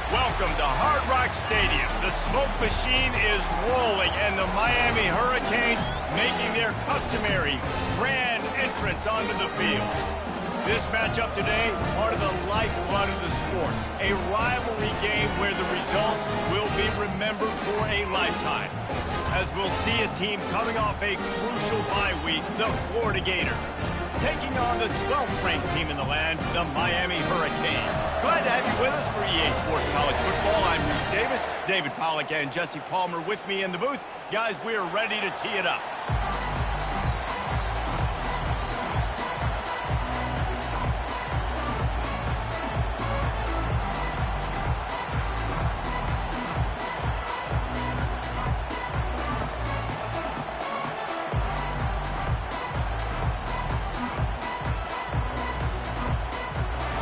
Welcome to Hard Rock Stadium. The smoke machine is rolling, and the Miami Hurricanes making their customary grand entrance onto the field. This matchup today, part of the lifeblood of the sport. A rivalry game where the results will be remembered for a lifetime. As we'll see a team coming off a crucial bye week, the Florida Gators, taking on the 12th-ranked team in the land, the Miami Hurricanes. Glad to have you with us for EA Sports College Football. I'm Reese Davis, David Pollack, and Jesse Palmer with me in the booth. Guys, we are ready to tee it up.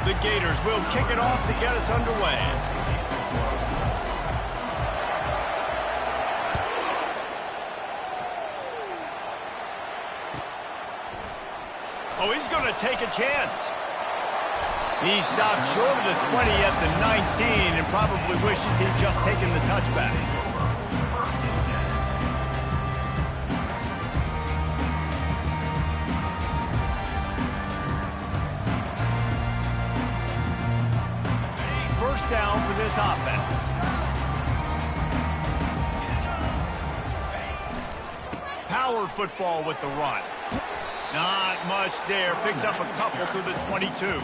The Gators will kick it off to get us underway. Oh, he's going to take a chance. He stopped short of the 20 at the 19 and probably wishes he'd just taken the touchback. Down for this offense. Power football with the run. Not much there. Picks up a couple to the 22.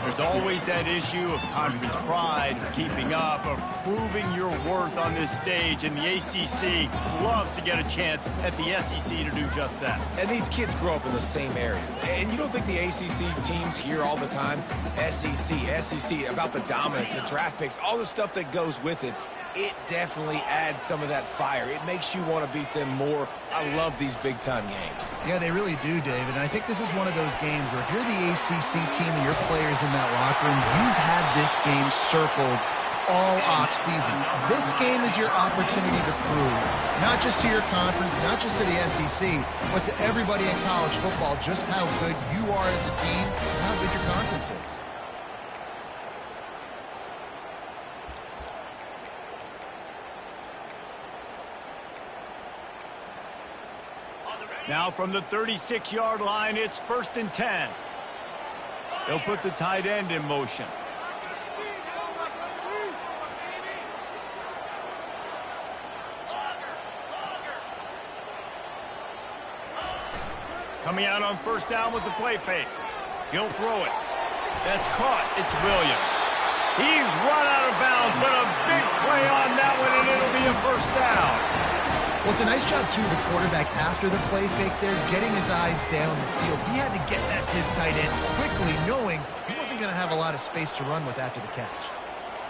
There's always that issue of conference pride, keeping up, of proving your worth on this stage, and the ACC loves to get a chance at the SEC to do just that. And these kids grow up in the same area. And you don't think the ACC teams hear all the time, SEC, about the dominance, the draft picks, all the stuff that goes with it. It definitely adds some of that fire. It makes you want to beat them more. I love these big-time games. Yeah, they really do, David. And I think this is one of those games where if you're the ACC team and your players in that locker room, you've had this game circled all off-season. This game is your opportunity to prove, not just to your conference, not just to the SEC, but to everybody in college football, just how good you are as a team and how good your conference is. Now from the 36-yard line, it's 1st and 10. They'll put the tight end in motion. Coming out on 1st down with the play fake. He'll throw it. That's caught. It's Williams. He's run out of bounds, but a big play on that one, and it'll be a 1st down. Well, it's a nice job, too, the quarterback after the play fake there, getting his eyes down the field. He had to get that to his tight end quickly, knowing he wasn't going to have a lot of space to run with after the catch.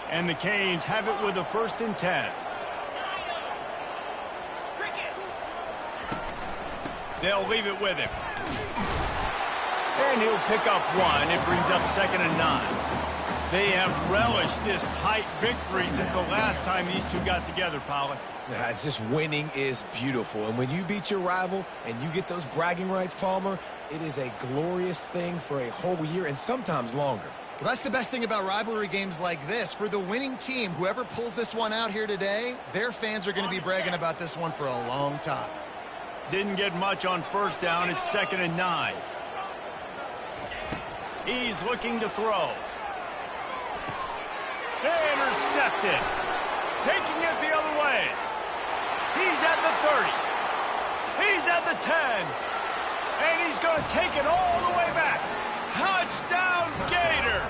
And the Canes have it with a 1st and 10. They'll leave it with him. And he'll pick up one. It brings up 2nd and 9. They have relished this tight victory since the last time these two got together, Pollack. Yeah, it's just winning is beautiful. And when you beat your rival and you get those bragging rights, Palmer, it is a glorious thing for a whole year and sometimes longer. Well, that's the best thing about rivalry games like this. For the winning team, whoever pulls this one out here today, their fans are going to be bragging about this one for a long time. Didn't get much on 1st down. It's 2nd and 9. He's looking to throw. Intercepted. Taking it the other way. He's at the 30. He's at the 10. And he's going to take it all the way back. Touchdown, Gators.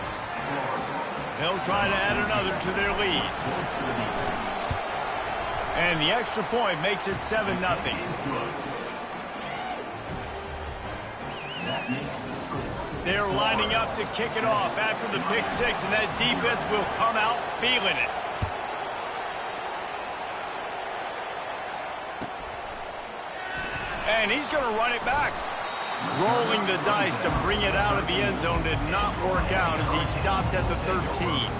They'll try to add another to their lead. And the extra point makes it 7-0. They're lining up to kick it off after the pick six, and that defense will come out feeling it. And he's going to run it back. Rolling the dice to bring it out of the end zone did not work out as he stopped at the 13.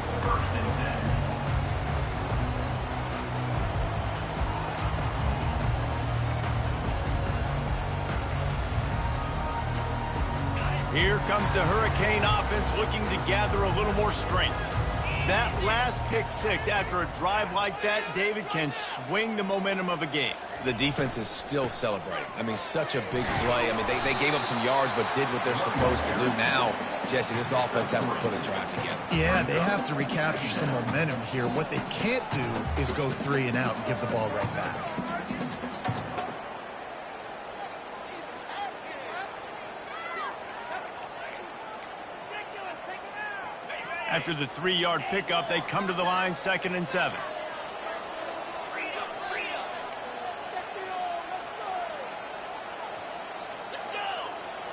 Here comes the Hurricane offense looking to gather a little more strength. That last pick six after a drive like that, David, can swing the momentum of a game. The defense is still celebrating. I mean, such a big play. I mean, they gave up some yards but did what they're supposed to do. Now, Jesse, this offense has to put a drive together. Yeah, they have to recapture some momentum here. What they can't do is go 3 and out and give the ball right back. After the 3-yard pickup, they come to the line, 2nd and 7.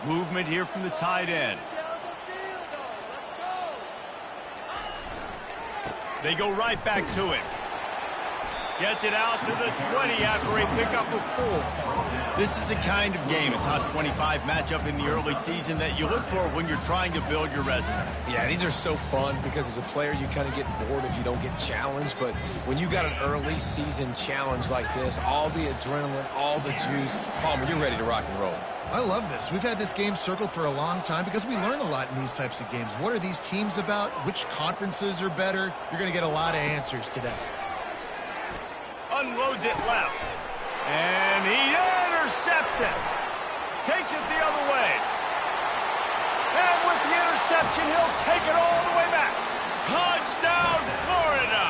Movement here from the tight end. They go right back to him. Gets it out to the 20 after a pickup of 4. This is the kind of game, a top 25 matchup in the early season, that you look for when you're trying to build your resume. Yeah, these are so fun because as a player, you kind of get bored if you don't get challenged. But when you got an early season challenge like this, all the adrenaline, all the juice, Palmer, you're ready to rock and roll. I love this. We've had this game circled for a long time because we learn a lot in these types of games. What are these teams about? Which conferences are better? You're going to get a lot of answers today. Unloads it left. And he intercepts it. Takes it the other way. And with the interception, he'll take it all the way back. Touchdown, Florida.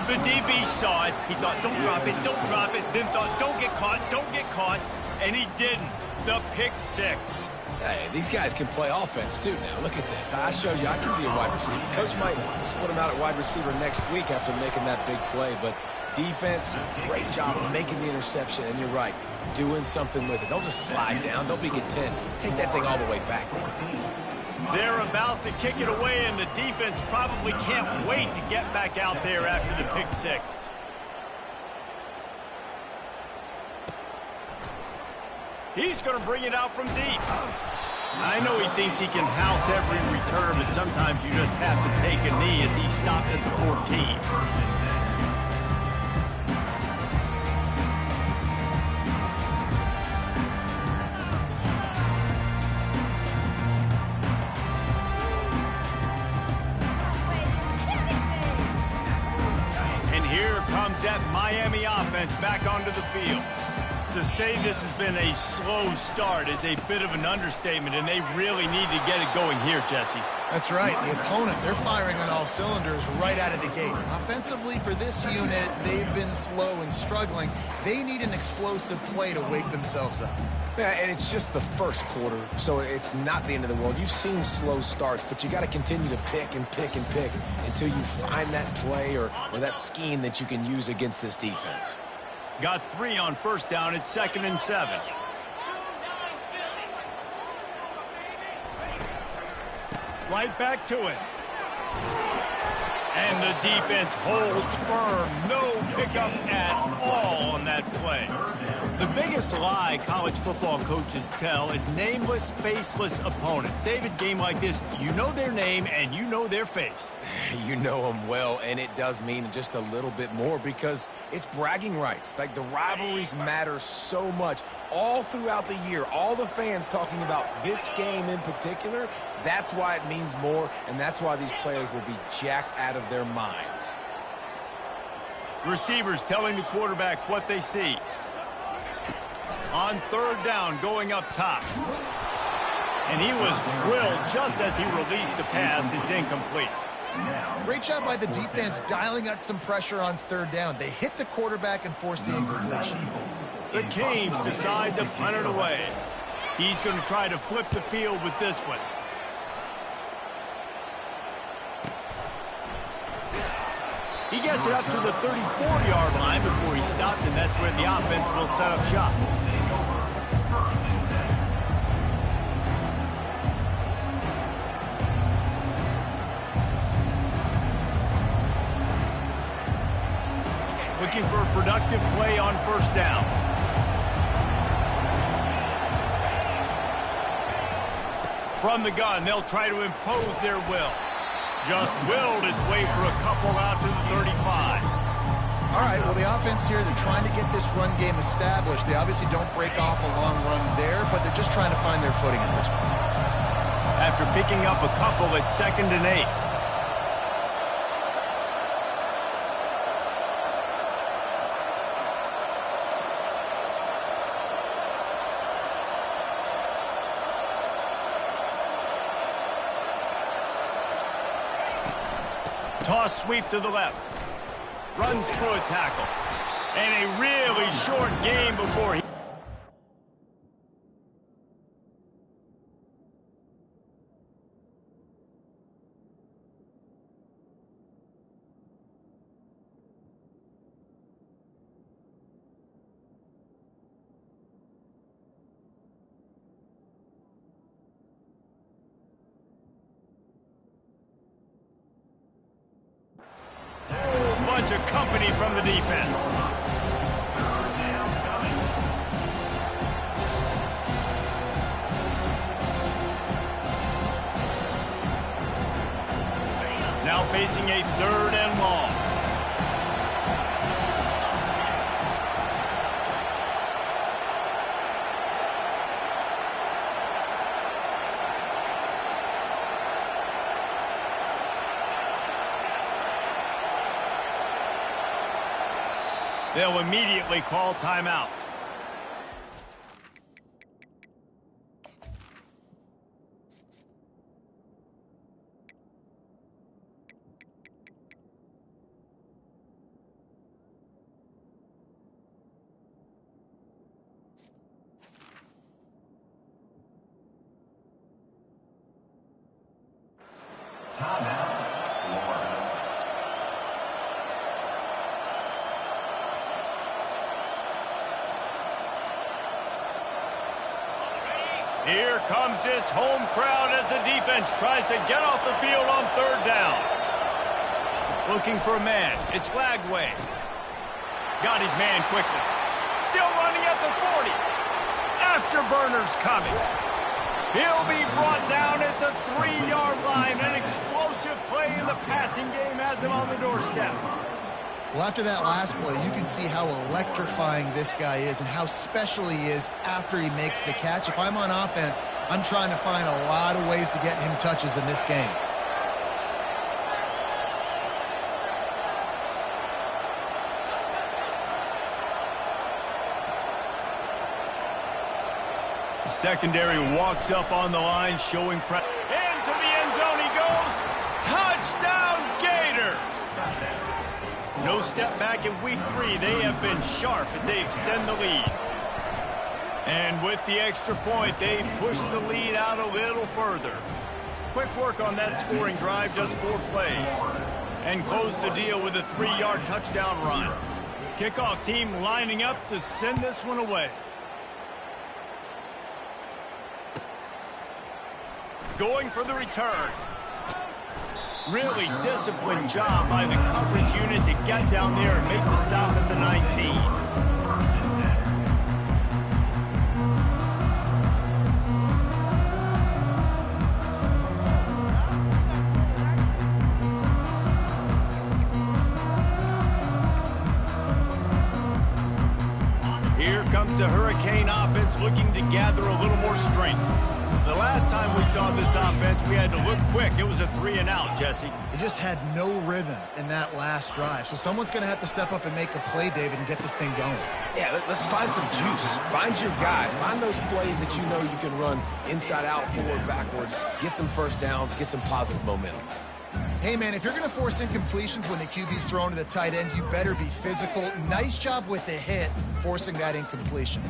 The DB saw it. He thought, don't drop it, don't drop it. Then thought, don't get caught, don't get caught. And he didn't. The pick 6. Hey, these guys can play offense, too, now. Look at this. I showed you I can be a wide receiver. Coach might split him out at wide receiver next week after making that big play. But defense, great job of making the interception. And you're right, doing something with it. Don't just slide down. Don't be content. Take that thing all the way back. They're about to kick it away, and the defense probably can't wait to get back out there after the pick 6. He's going to bring it out from deep. I know he thinks he can house every return, but sometimes you just have to take a knee as he stopped at the 14. That Miami offense back onto the field. To say this has been a slow start is a bit of an understatement, and they really need to get it going here, Jesse. That's right. The opponent, they're firing on all cylinders right out of the gate. Offensively, for this unit, they've been slow and struggling. They need an explosive play to wake themselves up. Yeah, and it's just the first quarter, so it's not the end of the world. You've seen slow starts, but you got to continue to pick and pick and pick until you find that play or that scheme that you can use against this defense. Got 3 on first down. It's 2nd and 7. Right back to it. And the defense holds firm. No pickup at all on that play. The biggest lie college football coaches tell is nameless, faceless opponent. David, game like this, you know their name and you know their face. You know them well, and it does mean just a little bit more because it's bragging rights. Like, the rivalries matter so much all throughout the year. All the fans talking about this game in particular, that's why it means more, and that's why these players will be jacked out of their minds. Receivers telling the quarterback what they see. On 3rd down, going up top. And he was drilled just as he released the pass. It's incomplete. Great job by the defense dialing out some pressure on 3rd down. They hit the quarterback and forced the incompletion. The Canes decide to punt it away. He's going to try to flip the field with this one. He gets it up to the 34-yard line before he stopped, and that's where the offense will set up shop. Looking for a productive play on 1st down. From the gun, they'll try to impose their will. Just willed his way for a couple out to the 35. All right, well, the offense here, they're trying to get this run game established. They obviously don't break off a long run there, but they're just trying to find their footing at this point. After picking up a couple, it's 2nd and 8. Toss sweep to the left. Runs through a tackle. And a really short game before he... Bunch of company from the defense. Now facing a 3rd and long. They'll immediately call timeout. Here comes this home crowd as the defense tries to get off the field on 3rd down. Looking for a man. It's Lagway. Got his man quickly. Still running at the 40. Afterburner's coming. He'll be brought down at the 3-yard line. An explosive play in the passing game has him on the doorstep. Well, after that last play, you can see how electrifying this guy is and how special he is after he makes the catch. If I'm on offense, I'm trying to find a lot of ways to get him touches in this game. The secondary walks up on the line, showing pressure. Into the end zone he goes. Touchdown, Gators! No step back in week 3. They have been sharp as they extend the lead. And with the extra point, they push the lead out a little further. Quick work on that scoring drive, just 4 plays. And close the deal with a 3-yard touchdown run. Kickoff team lining up to send this one away. Going for the return. Really disciplined job by the coverage unit to get down there and make the stop at the 19. Here comes the Hurricane offense looking to gather a little more strength. The last time we saw this offense, we had to look quick. It was a 3-and-out, Jesse. They just had no rhythm in that last drive. So someone's going to have to step up and make a play, David, and get this thing going. Yeah, let's find some juice. Find your guy. Find those plays that you know you can run inside out, forward, backwards. Get some first downs. Get some positive momentum. Hey, man, if you're going to force incompletions when the QB's thrown to the tight end, you better be physical. Nice job with the hit, forcing that incompletion.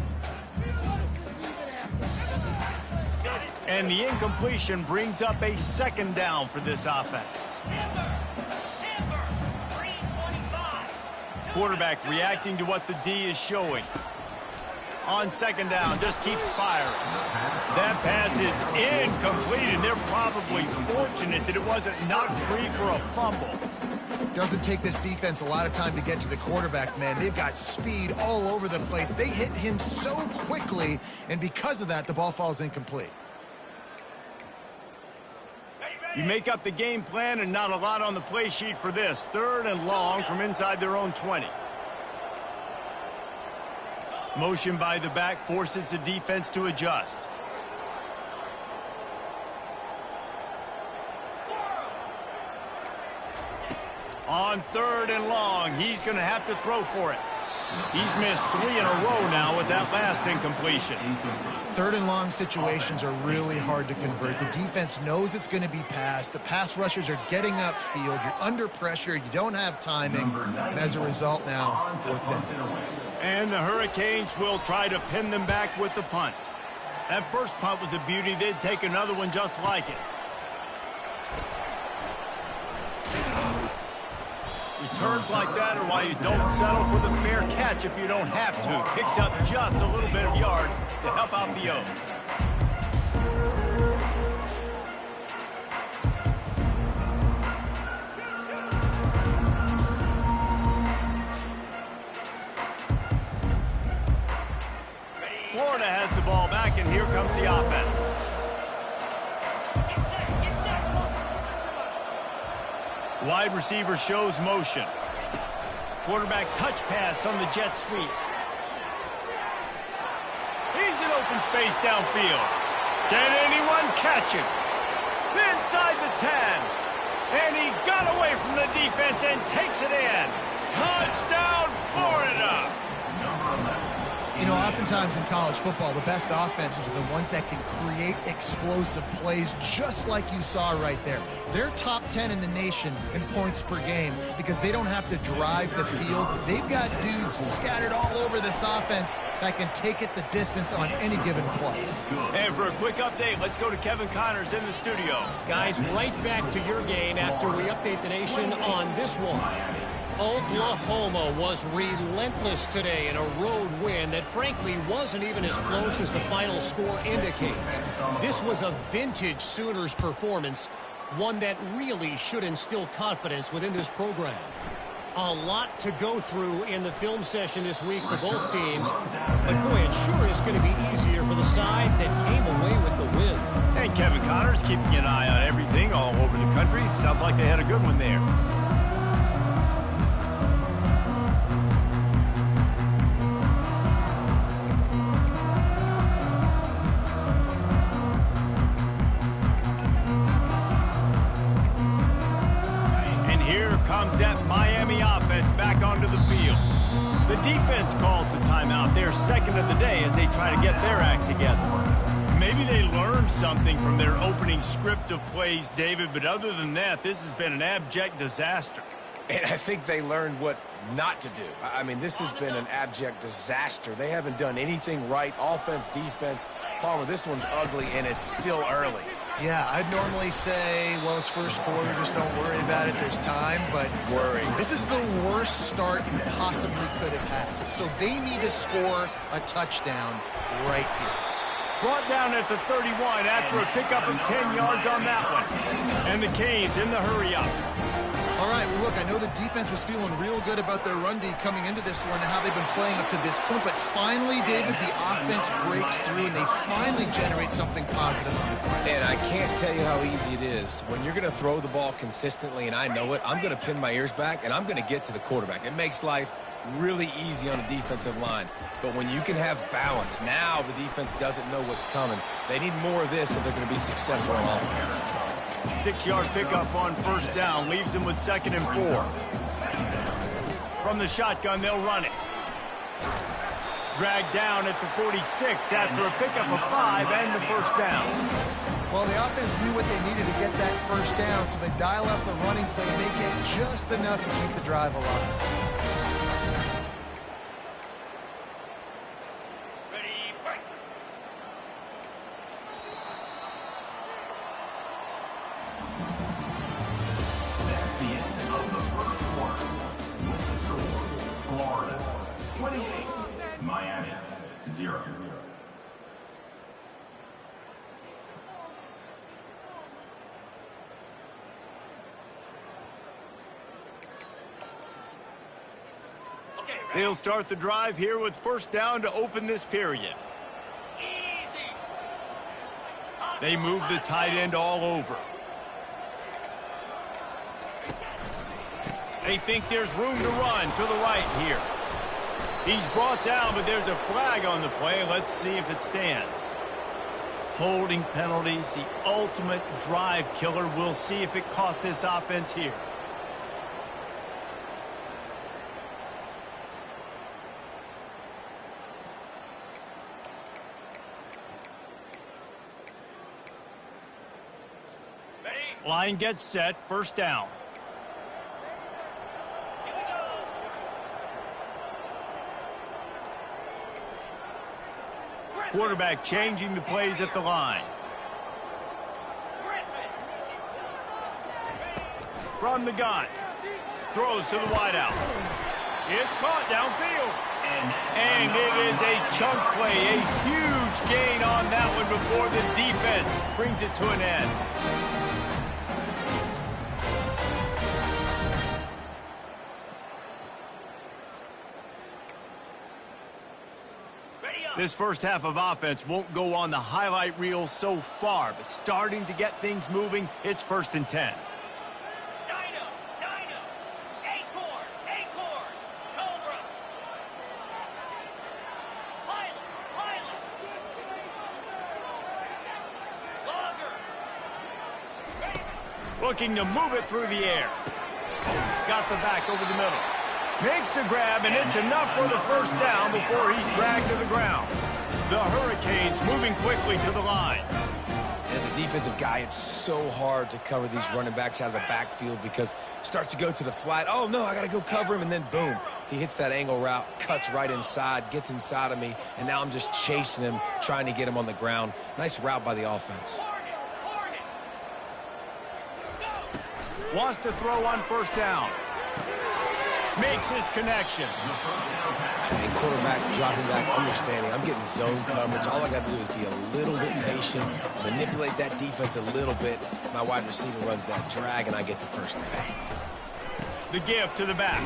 And the incompletion brings up a 2nd down for this offense. Quarterback reacting to what the D is showing. On 2nd down, just keeps firing. That pass is incomplete, and they're probably fortunate that it wasn't knocked free for a fumble. Doesn't take this defense a lot of time to get to the quarterback, man. They've got speed all over the place. They hit him so quickly, and because of that, the ball falls incomplete. You make up the game plan and not a lot on the play sheet for this. 3rd and long from inside their own 20. Motion by the back forces the defense to adjust. On 3rd and long, he's going to have to throw for it. He's missed 3 in a row now with that last incompletion. Third and long situations are really hard to convert. The defense knows it's going to be passed. The pass rushers are getting upfield. You're under pressure. You don't have timing. And as a result now, fourth down. And the Hurricanes will try to pin them back with the punt. That first punt was a beauty. They'd take another one just like it. Returns like that are why you don't settle for the fair catch if you don't have to. Picks up just a little bit of yards to help out the O. Florida has the ball back, and here comes the offense. Wide receiver shows motion. Quarterback touch pass on the jet sweep. He's in open space downfield. Can anyone catch him? Inside the 10. And he got away from the defense and takes it in. Touchdown, Florida! You know, oftentimes in college football, the best offenses are the ones that can create explosive plays, just like you saw right there. They're top 10 in the nation in points per game because they don't have to drive the field. They've got dudes scattered all over this offense that can take it the distance on any given play. And for a quick update, let's go to Kevin Connors in the studio. Guys, right back to your game after we update the nation on this one. Oklahoma was relentless today in a road win that frankly wasn't even as close as the final score indicates. This was a vintage Sooners performance, one that really should instill confidence within this program. A lot to go through in the film session this week for both teams, but boy, it sure is going to be easier for the side that came away with the win. And Kevin Connors keeping an eye on everything all over the country. Sounds like they had a good one there. That Miami offense back onto the field. The defense calls the timeout. They're second of the day as they try to get their act together. Maybe they learned something from their opening script of plays, David, but other than that, this has been an abject disaster. And I think they learned what not to do. I mean, this has been an abject disaster. They haven't done anything right. Offense, defense. Palmer, this one's ugly, and it's still early. Yeah, I'd normally say, well, it's first quarter, just don't worry about it, there's time, but this is the worst start you possibly could have had. So they need to score a touchdown right here. Brought down at the 31 after a pickup of 10 yards on that one. And the Canes in the hurry up. All right, well, look, I know the defense was feeling real good about their run D coming into this one and how they've been playing up to this point, but finally, David, the offense breaks through and they finally generate something positive on the ground. And I can't tell you how easy it is. When you're going to throw the ball consistently, and I know it, I'm going to pin my ears back, and I'm going to get to the quarterback. It makes life really easy on the defensive line. But when you can have balance, now the defense doesn't know what's coming. They need more of this if they're going to be successful on offense. 6-yard pickup on first down leaves them with 2nd and 4. From the shotgun, they'll run it. Dragged down at the 46 after a pickup of 5 and the first down. Well, the offense knew what they needed to get that first down, so they dial up the running play, make it just enough to keep the drive alive. They'll start the drive here with first down to open this period. They move the tight end all over. They think there's room to run to the right here. He's brought down, but there's a flag on the play. Let's see if it stands. Holding penalties, the ultimate drive killer. We'll see if it costs this offense here. Line gets set, first down. Quarterback changing the plays at the line. From the gun. Throws to the wideout. It's caught downfield. And it is a chunk play, a huge gain on that one before the defense brings it to an end. This first half of offense won't go on the highlight reel so far, but starting to get things moving, it's 1st and 10. Looking to move it through the air. Got the back over the middle. Makes the grab, and it's enough for the first down before he's dragged to the ground. The Hurricanes moving quickly to the line. As a defensive guy, it's so hard to cover these running backs out of the backfield because it starts to go to the flat. Oh, no, I got to go cover him, and then boom. He hits that angle route, cuts right inside, gets inside of me, and now I'm just chasing him, trying to get him on the ground. Nice route by the offense. Wants to throw on first down. Makes his connection. And quarterback dropping back, understanding. I'm getting zone coverage. All I got to do is be a little bit patient, manipulate that defense a little bit. My wide receiver runs that drag, and I get the first down. The give to the back.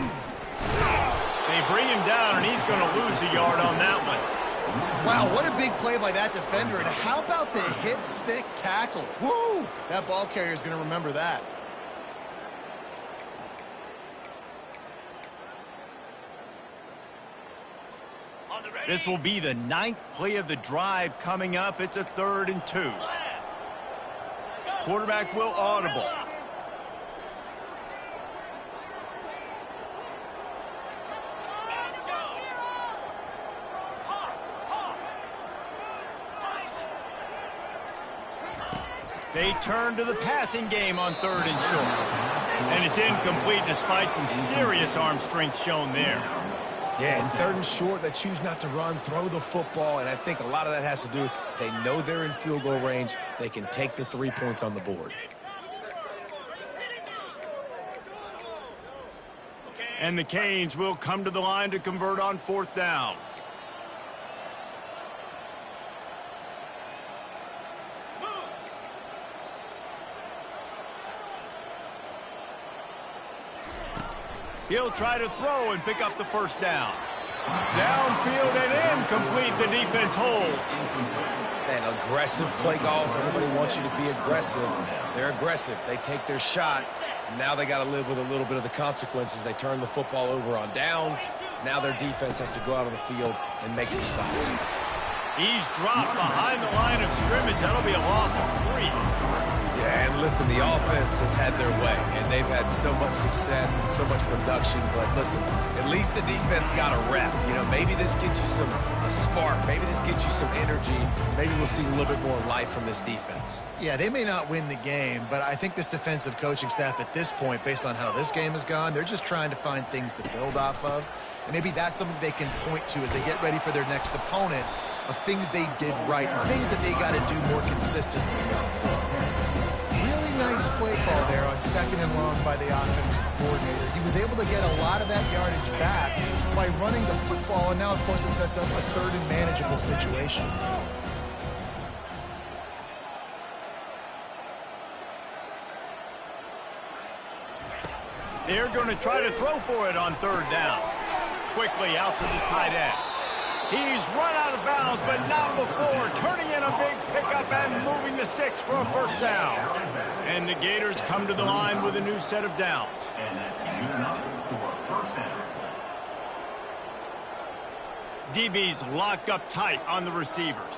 They bring him down, and he's going to lose a yard on that one. Wow, what a big play by that defender. And how about the hit stick tackle? Woo! That ball carrier is going to remember that. This will be the 9th play of the drive coming up. It's a 3rd and 2. Quarterback will audible. They turn to the passing game on 3rd and short. And it's incomplete despite some serious arm strength shown there. Yeah, in 3rd and short, they choose not to run, throw the football, and I think a lot of that has to do with they know they're in field goal range. They can take the 3 points on the board. And the Canes will come to the line to convert on 4th down. He'll try to throw and pick up the first down. Downfield and incomplete. The defense holds. Man, aggressive play calls. Everybody wants you to be aggressive. They're aggressive. They take their shot. Now they got to live with a little bit of the consequences. They turn the football over on downs. Now their defense has to go out on the field and make some stops. He's dropped behind the line of scrimmage. That'll be a loss of 3. Yeah, and listen, the offense has had their way, and they've had so much success and so much production. But listen, at least the defense got a rep. You know, maybe this gets you a spark. Maybe this gets you some energy. Maybe we'll see a little bit more life from this defense. Yeah, they may not win the game, but I think this defensive coaching staff at this point, based on how this game has gone, they're just trying to find things to build off of. And maybe that's something they can point to as they get ready for their next opponent, of things they did right and things that they got to do more consistently going forward. Really nice play call there on 2nd and long by the offensive coordinator. He was able to get a lot of that yardage back by running the football, and now, of course, it sets up a 3rd and manageable situation. They're going to try to throw for it on 3rd down. Quickly out to the tight end. He's run out of bounds, but not before turning in a big pickup and moving the sticks for a first down. And the Gators come to the line with a new set of downs. DB's locked up tight on the receivers.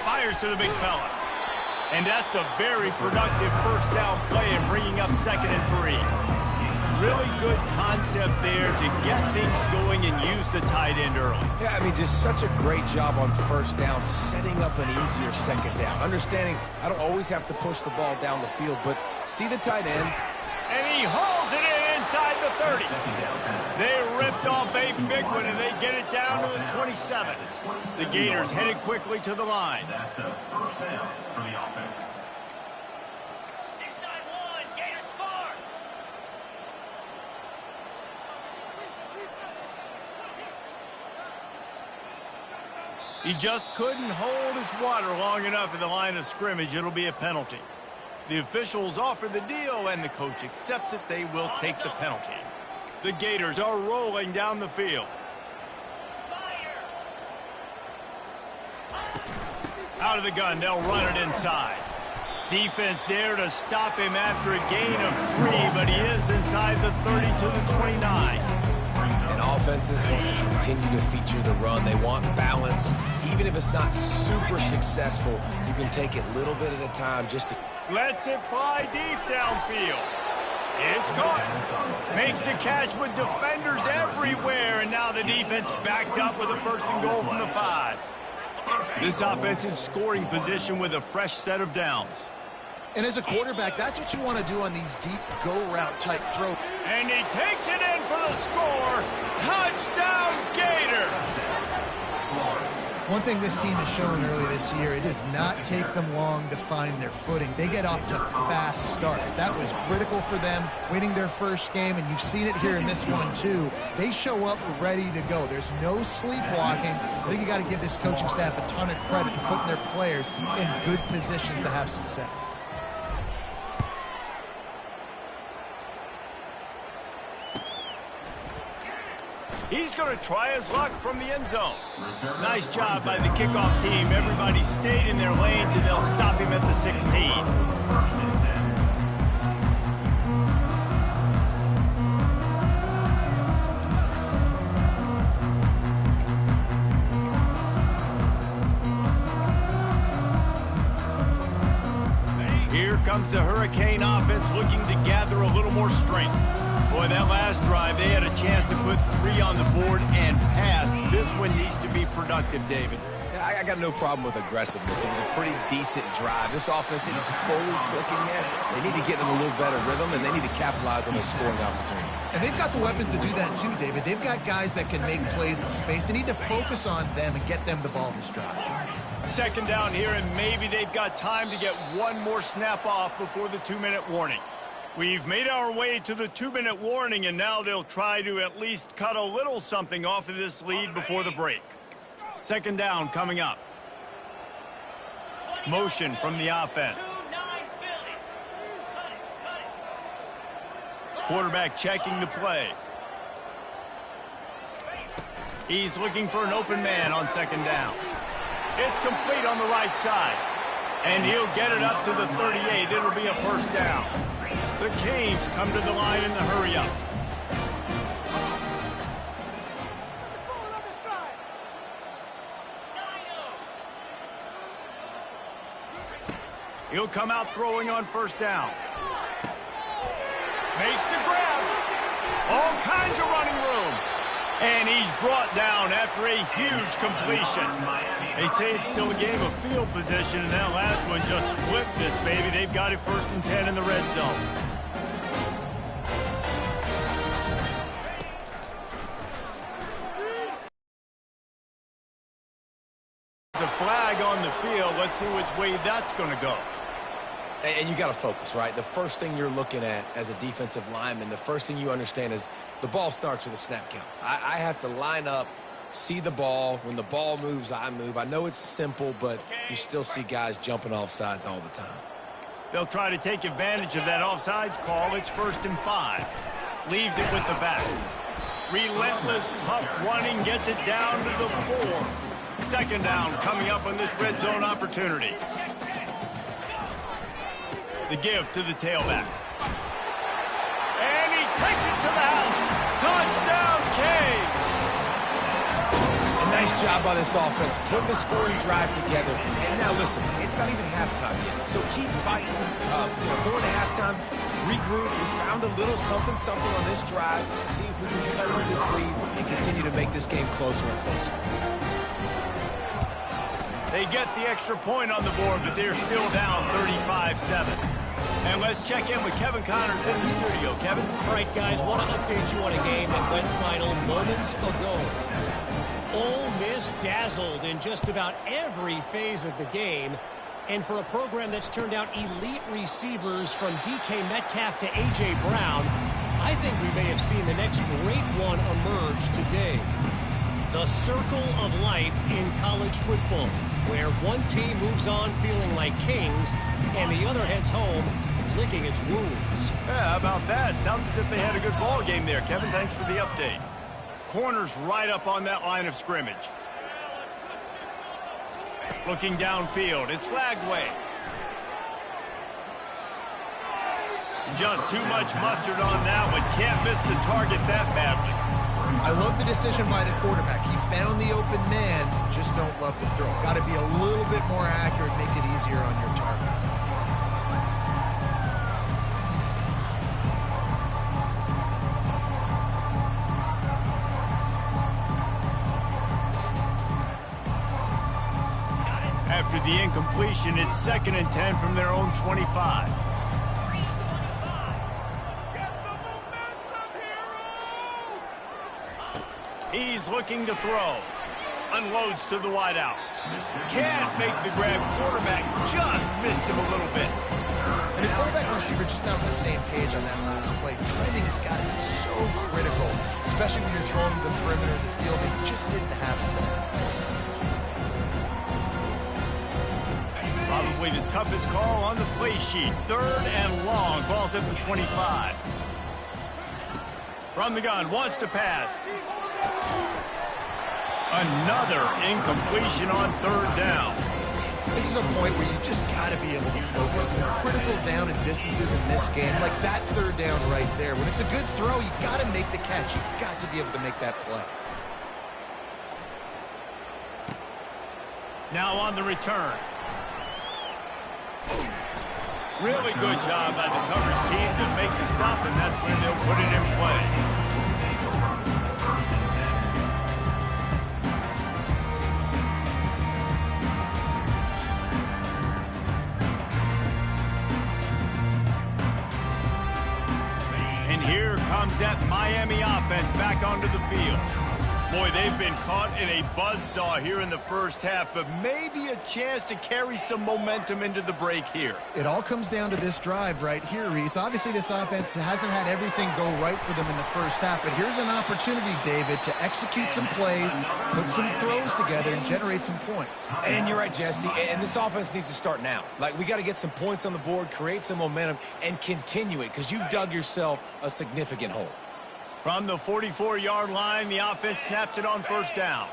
Fires to the big fella. And that's a very productive first down play and bringing up 2nd and 3. really good concept there to get things going and use the tight end early. Yeah, I mean, just such a great job on first down, setting up an easier second down. Understanding I don't always have to push the ball down the field, but see the tight end. And he hauls it in inside the 30. They ripped off a big one, and they get it down to the 27. The Gators headed quickly to the line. That's a first down for the offense. 6-9-1, Gators score! He just couldn't hold his water long enough in the line of scrimmage. It'll be a penalty. The officials offer the deal, and the coach accepts it. They will take the penalty. The Gators are rolling down the field. Out of the gun, they'll run it inside. Defense there to stop him after a gain of 3, but he is inside the 30 to the 29. And offenses want to continue to feature the run. They want balance. Even if it's not super successful, you can take it little bit at a time just to... Lets it fly deep downfield. It's caught. Makes the catch with defenders everywhere, and now the defense backed up with a 1st and goal from the 5. This offense in scoring position with a fresh set of downs. And as a quarterback, that's what you want to do on these deep go-route type throws. And he takes it in for the score. Touchdown, Gator! One thing this team has shown early this year, it does not take them long to find their footing. They get off to fast starts. That was critical for them, winning their first game, and you've seen it here in this one too. They show up ready to go. There's no sleepwalking. I think you got to give this coaching staff a ton of credit for putting their players in good positions to have success. He's going to try his luck from the end zone. Nice job by the kickoff team. Everybody stayed in their lanes, and they'll stop him at the 16. Here comes the Hurricane offense looking to gather a little more strength. Boy, that last drive, they had a chance to put 3 on the board and passed. This one needs to be productive, David. Yeah, I got no problem with aggressiveness. It was a pretty decent drive. This offense isn't fully clicking yet. They need to get in a little better rhythm, and they need to capitalize on those scoring opportunities. And they've got the weapons to do that too, David. They've got guys that can make plays in space. They need to focus on them and get them the ball this drive. 2nd down here, and maybe they've got time to get one more snap off before the 2-minute warning. We've made our way to the 2-minute warning, and now they'll try to at least cut a little something off of this lead before the break. 2nd down coming up. Motion from the offense. Quarterback checking the play. He's looking for an open man on 2nd down. It's complete on the right side. And he'll get it up to the 38. It'll be a 1st down. The Canes come to the line in the hurry-up. He'll come out throwing on 1st down. Makes the grab. All kinds of running room. And he's brought down after a huge completion. They say it's still a game of field position, and that last one just flipped this baby. They've got it 1st and 10 in the red zone. There's a flag on the field. Let's see which way that's going to go. And you got to focus, right? The first thing you're looking at as a defensive lineman, the first thing you understand is the ball starts with a snap count. I have to line up, see the ball. When the ball moves, I move. I know it's simple, but you still see guys jumping off sides all the time. They'll try to take advantage of that offsides call. It's 1st and 5. Leaves it with the back. Relentless, tough running, gets it down to the 4. 2nd down coming up on this red zone opportunity. The give to the tailback. And he takes it to the house. Touchdown, Canes! And nice Nice job by this offense, putting the scoring drive together. And now listen, it's not even halftime yet, so keep fighting. Going to halftime, regroup. We found a little something on this drive. See if we can play with this lead and continue to make this game closer and closer. They get the extra point on the board, but they're still down 35-7. And let's check in with Kevin Connors in the studio. Kevin? All right, guys, want to update you on a game that went final moments ago. Ole Miss dazzled in just about every phase of the game. And for a program that's turned out elite receivers from DK Metcalf to A.J. Brown, I think we may have seen the next great one emerge today. The circle of life in college football, where one team moves on feeling like kings and the other heads home licking its wounds. Yeah, how about that? Sounds as if they had a good ball game there, Kevin. Thanks for the update. Corners right up on that line of scrimmage. Looking downfield, it's Lagway. Just too much mustard on that one. Can't miss the target that badly. I love the decision by the quarterback. He found the open man, just don't love the throw. Got to be a little bit more accurate, make it easier on your target. After the incompletion, it's 2nd and 10 from their own 25. He's looking to throw. Unloads to the wideout. Can't make the grab. Quarterback just missed him a little bit. And the quarterback and receiver just not on the same page on that last play. Timing has got to be so critical, especially when you're throwing to the perimeter of the field. It just didn't happen there. Probably the toughest call on the play sheet. 3rd and long. Ball's at the 25. From the gun, wants to pass. Another incompletion on 3rd down. This is a point where you just got to be able to focus. The critical down and distances in this game, like that 3rd down right there. When it's a good throw, you got to make the catch. You got to be able to make that play. Now on the return. Really good job by the coverage team to make the stop, and that's when they'll put it in play. And here comes that Miami offense back onto the field. Boy, they've been caught in a buzzsaw here in the first half, but maybe a chance to carry some momentum into the break here. It all comes down to this drive right here, Reese. Obviously, this offense hasn't had everything go right for them in the first half, but here's an opportunity, David, to execute some plays, put some throws together, and generate some points. And you're right, Jesse, and this offense needs to start now. Like, we got to get some points on the board, create some momentum, and continue it, because you've dug yourself a significant hole. From the 44-yard line, the offense snaps it on 1st down.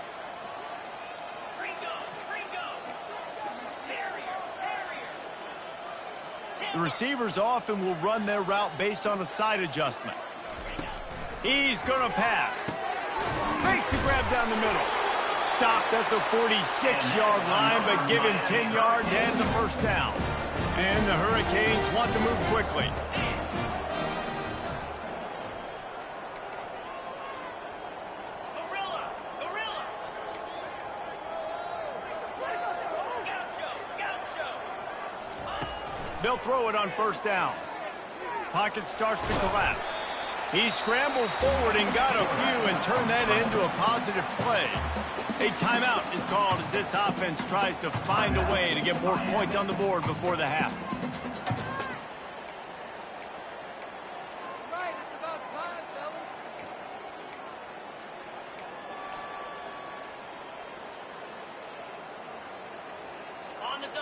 The receivers often will run their route based on a side adjustment. He's going to pass. Makes the grab down the middle. Stopped at the 46-yard line, but give him 10 yards and the 1st down. And the Hurricanes want to move quickly. They'll throw it on 1st down. Pocket starts to collapse. He scrambled forward and got a few and turned that into a positive play. A timeout is called as this offense tries to find a way to get more points on the board before the half.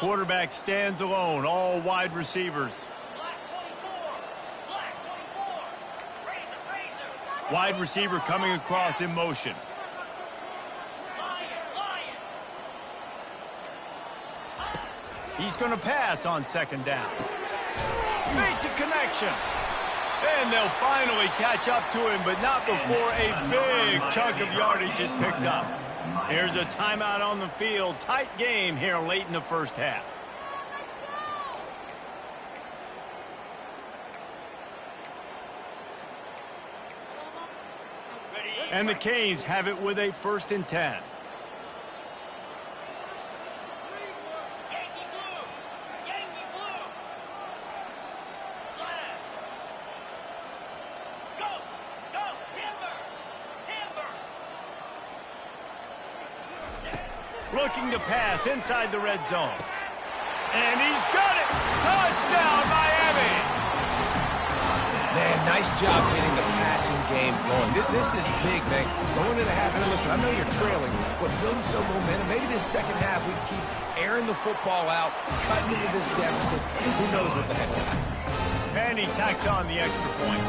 Quarterback stands alone, all wide receivers. Wide receiver coming across in motion. He's going to pass on 2nd down. Makes a connection. And they'll finally catch up to him, but not before a big chunk of yardage is picked up. Here's a timeout on the field. Tight game here late in the first half. And the Canes have it with a 1st and 10. Looking to pass inside the red zone. And he's got it! Touchdown, Miami! Man, nice job getting the passing game going. This is big, man. Going into half, and listen, I know you're trailing, but building some momentum. Maybe this second half we keep airing the football out, cutting into this deficit, and who knows what the heck will happen. And he tacks on the extra point.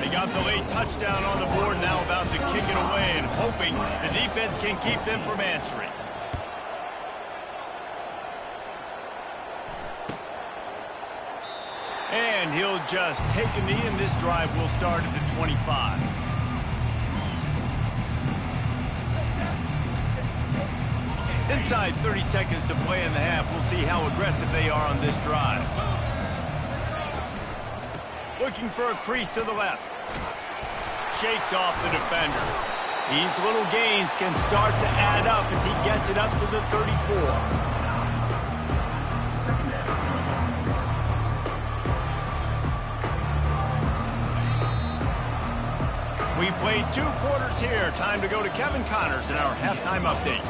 They got the late touchdown on the board, now about to kick it away and hoping the defense can keep them from answering. And he'll just take a knee, and this drive will start at the 25. Inside 30 seconds to play in the half. We'll see how aggressive they are on this drive. Looking for a crease to the left. Shakes off the defender. These little gains can start to add up as he gets it up to the 34. We've played 2 quarters here. Time to go to Kevin Connors in our halftime update.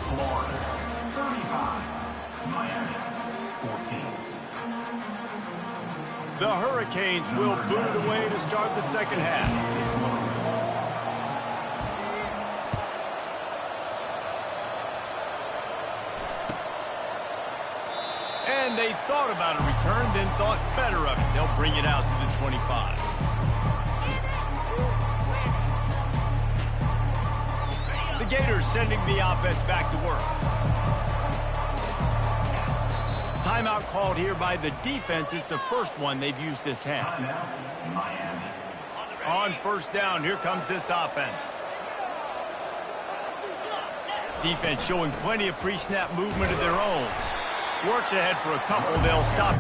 Florida 35, Miami 14. The Hurricanes will boot it away to start the second half. And they thought about a return, then thought better of it. They'll bring it out to the 25. The Gators sending the offense back to work. Timeout called here by the defense. It's the first one they've used this half. On first down, here comes this offense. Defense showing plenty of pre-snap movement of their own. Works ahead for a couple. They'll stop.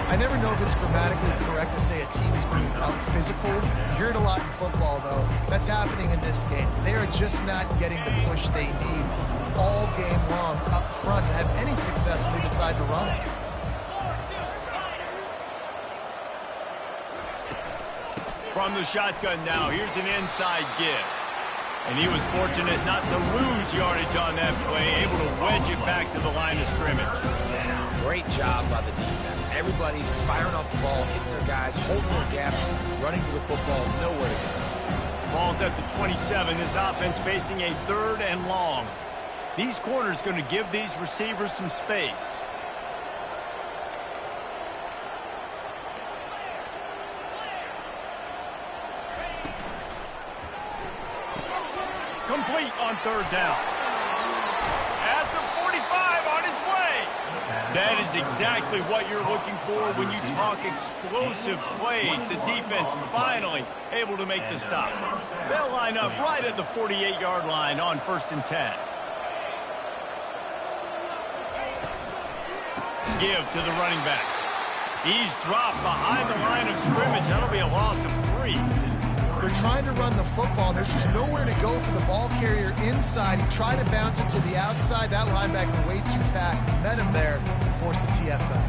I never know if it's grammatically correct to say a team is being out-physicaled. You hear it a lot in football, though. That's happening in this game. They are just not getting the push they need all game long up front to have any success when they decide to run it. From the shotgun now, here's an inside give. And he was fortunate not to lose yardage on that play, able to wedge it back to the line of scrimmage. Great job by the defense. Everybody firing off the ball, hitting their guys, holding their gaps, running to the football, nowhere to go. Ball's at the 27. This offense facing a 3rd and long. These corners going to give these receivers some space. Complete on 3rd down. At the 45, on his way. That is exactly what you're looking for when you talk explosive plays. The defense finally able to make the stop. They'll line up right at the 48-yard line on 1st and 10. Give to the running back. He's dropped behind the line of scrimmage. That'll be a loss of 3. They're trying to run the football. There's just nowhere to go for the ball carrier inside. He tried to bounce it to the outside. That linebacker way too fast. He met him there and forced the TFL.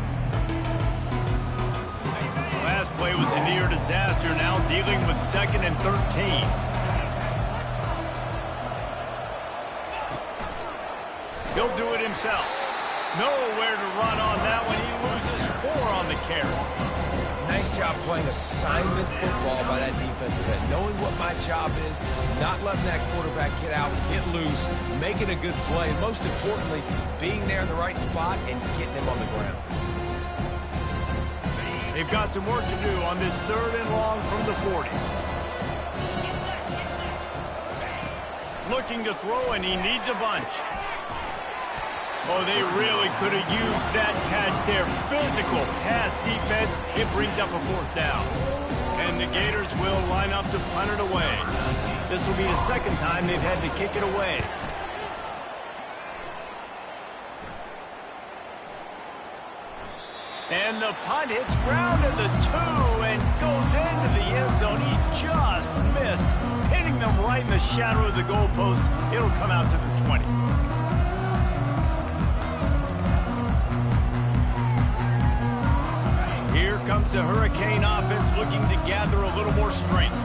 Last play was a near disaster. Now dealing with 2nd and 13. He'll do it himself. Nowhere to run on that one. He loses 4 on the carry. Nice job playing assignment football by that defensive end. Knowing what my job is, not letting that quarterback get out, get loose, making a good play, and most importantly, being there in the right spot and getting him on the ground. They've got some work to do on this 3rd and long from the 40. Looking to throw, and he needs a bunch. Oh, they really could have used that catch there. Physical pass defense. It brings up a 4th down. And the Gators will line up to punt it away. This will be the 2nd time they've had to kick it away. And the punt hits ground at the 2 and goes into the end zone. He just missed, hitting them right in the shadow of the goalpost. It'll come out to the 20. Here comes the Hurricane offense looking to gather a little more strength.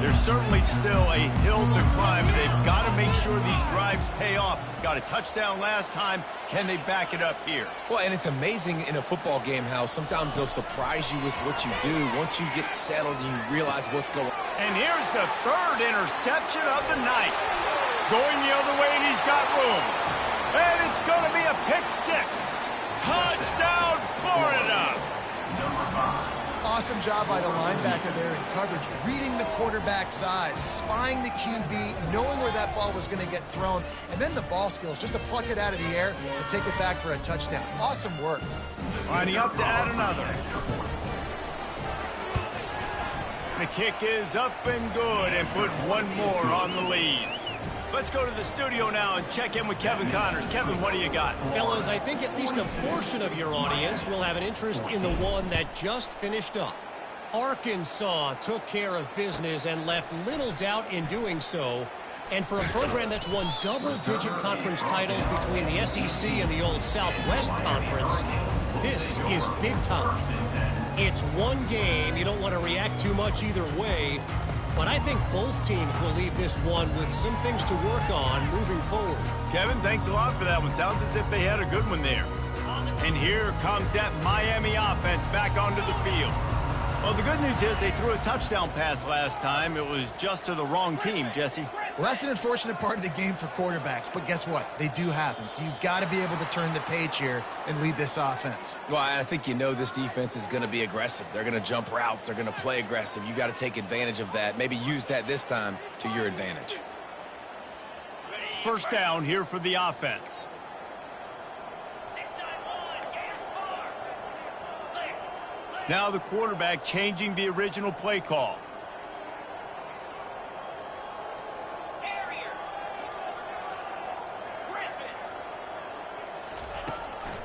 There's certainly still a hill to climb, and they've got to make sure these drives pay off. Got a touchdown last time. Can they back it up here? Well, and it's amazing in a football game how sometimes they'll surprise you with what you do once you get settled and you realize what's going on. And here's the 3rd interception of the night. Going the other way, and he's got room. And it's going to be a pick 6. Touchdown, Florida! Awesome job by the linebacker there in coverage, reading the quarterback's eyes, spying the QB, knowing where that ball was going to get thrown, and then the ball skills, just to pluck it out of the air and take it back for a touchdown. Awesome work. Lining up to add another. The kick is up and good and put 1 more on the lead. Let's go to the studio now and check in with Kevin Connors. Kevin, what do you got? Fellas, I think at least a portion of your audience will have an interest in the one that just finished up. Arkansas took care of business and left little doubt in doing so. And for a program that's won double-digit conference titles between the SEC and the old Southwest Conference, this is big time. It's one game. You don't want to react too much either way. But I think both teams will leave this one with some things to work on moving forward. Kevin, thanks a lot for that one. Sounds as if they had a good one there. And here comes that Miami offense back onto the field. Well, the good news is they threw a touchdown pass last time. It was just to the wrong team, Jesse. Well, that's an unfortunate part of the game for quarterbacks, but guess what? They do happen, so you've got to be able to turn the page here and lead this offense. Well, I think you know this defense is going to be aggressive. They're going to jump routes. They're going to play aggressive. You got to take advantage of that. Maybe use that this time to your advantage. 1st down here for the offense. Now the quarterback changing the original play call.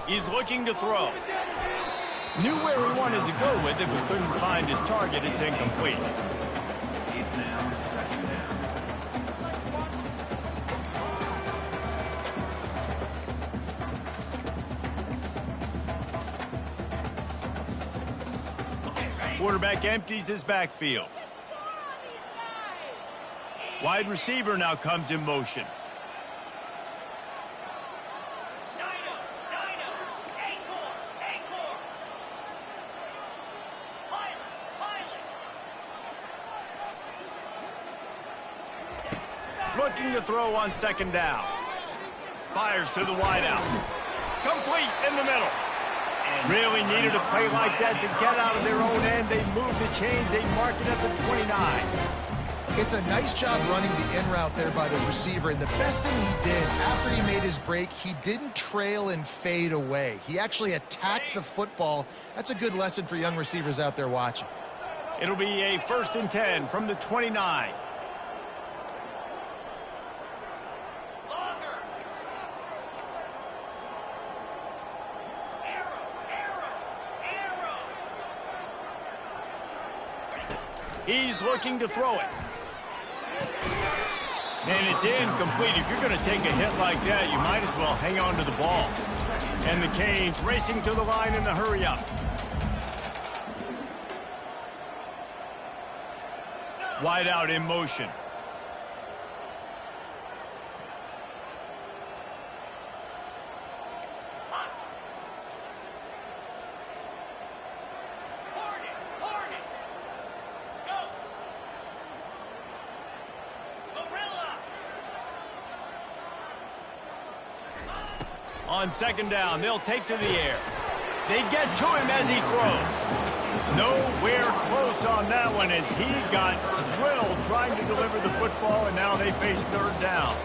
He's looking to throw. Knew where he wanted to go with it, but couldn't find his target. It's incomplete. It's now 2nd down. Quarterback empties his backfield. Wide receiver now comes in motion. Looking to throw on 2nd down. Fires to the wideout. Complete in the middle. Really needed a play like that to get out of their own end. They moved the chains. They marked it at the 29. It's a nice job running the in route there by the receiver, and the best thing he did after he made his break, he didn't trail and fade away. He actually attacked the football. That's a good lesson for young receivers out there watching. It'll be a 1st and 10 from the 29. He's looking to throw it. And it's incomplete. If you're going to take a hit like that, you might as well hang on to the ball. And the Canes racing to the line in the hurry up. Wide out in motion. On second down, they'll take to the air. They get to him as he throws. Nowhere close on that one as he got drilled trying to deliver the football, and now they face third down.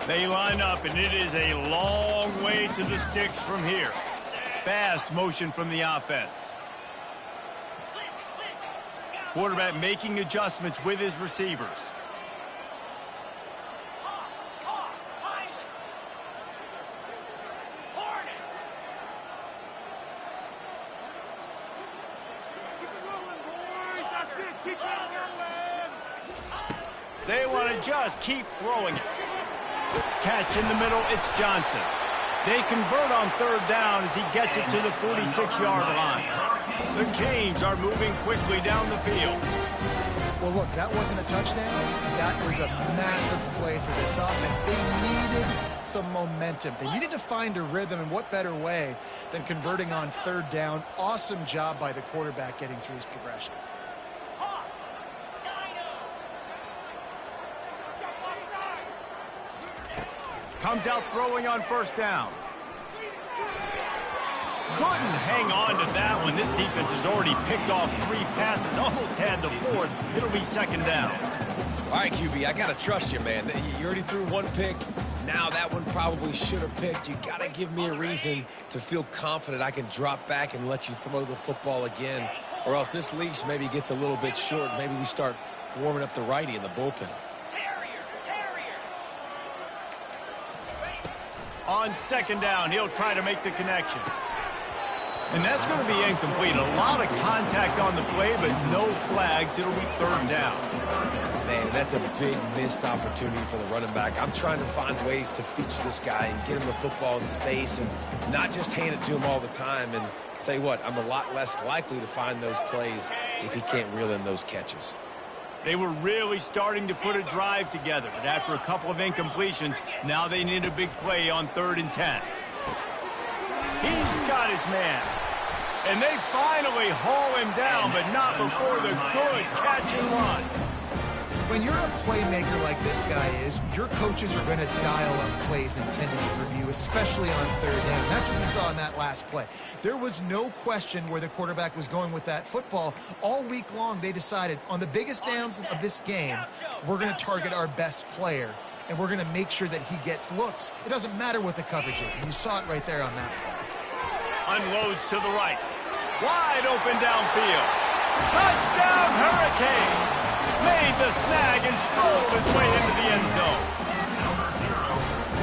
They line up, and it is a long way to the sticks from here. Fast motion from the offense. Quarterback making adjustments with his receivers. They want to just keep throwing it. Catch in the middle, it's Johnson. They convert on third down as he gets it to the 46-yard line. The Canes are moving quickly down the field. Well, look, that wasn't a touchdown. That was a massive play for this offense. They needed some momentum. They needed to find a rhythm, and what better way than converting on third down. Awesome job by the quarterback getting through his progression. Comes out throwing on first down. Couldn't hang on to that one. This defense has already picked off 3 passes, almost had the 4th. It'll be second down. All right, QB, I got to trust you, man. You already threw 1 pick. Now that one probably should have picked. You got to give me a reason to feel confident I can drop back and let you throw the football again. Or else this leash maybe gets a little bit short. Maybe we start warming up the righty in the bullpen. On second down, he'll try to make the connection. And that's going to be incomplete. A lot of contact on the play, but no flags. It'll be third down. Man, that's a big missed opportunity for the running back. I'm trying to find ways to feature this guy and get him the football in space and not just hand it to him all the time. And tell you what, I'm a lot less likely to find those plays if he can't reel in those catches. They were really starting to put a drive together, but after a couple of incompletions, now they need a big play on 3rd and 10. He's got his man. And they finally haul him down, but not before the good catch and run. When you're a playmaker like this guy is, your coaches are going to dial up plays intended for you, especially on third down. That's what you saw in that last play. There was no question where the quarterback was going with that football. All week long, they decided on the biggest downs of this game, we're going to target our best player, and we're going to make sure that he gets looks. It doesn't matter what the coverage is, and you saw it right there on that play. Unloads to the right. Wide open downfield. Touchdown, Hurricane! Made the snag and strolled his way into the end zone.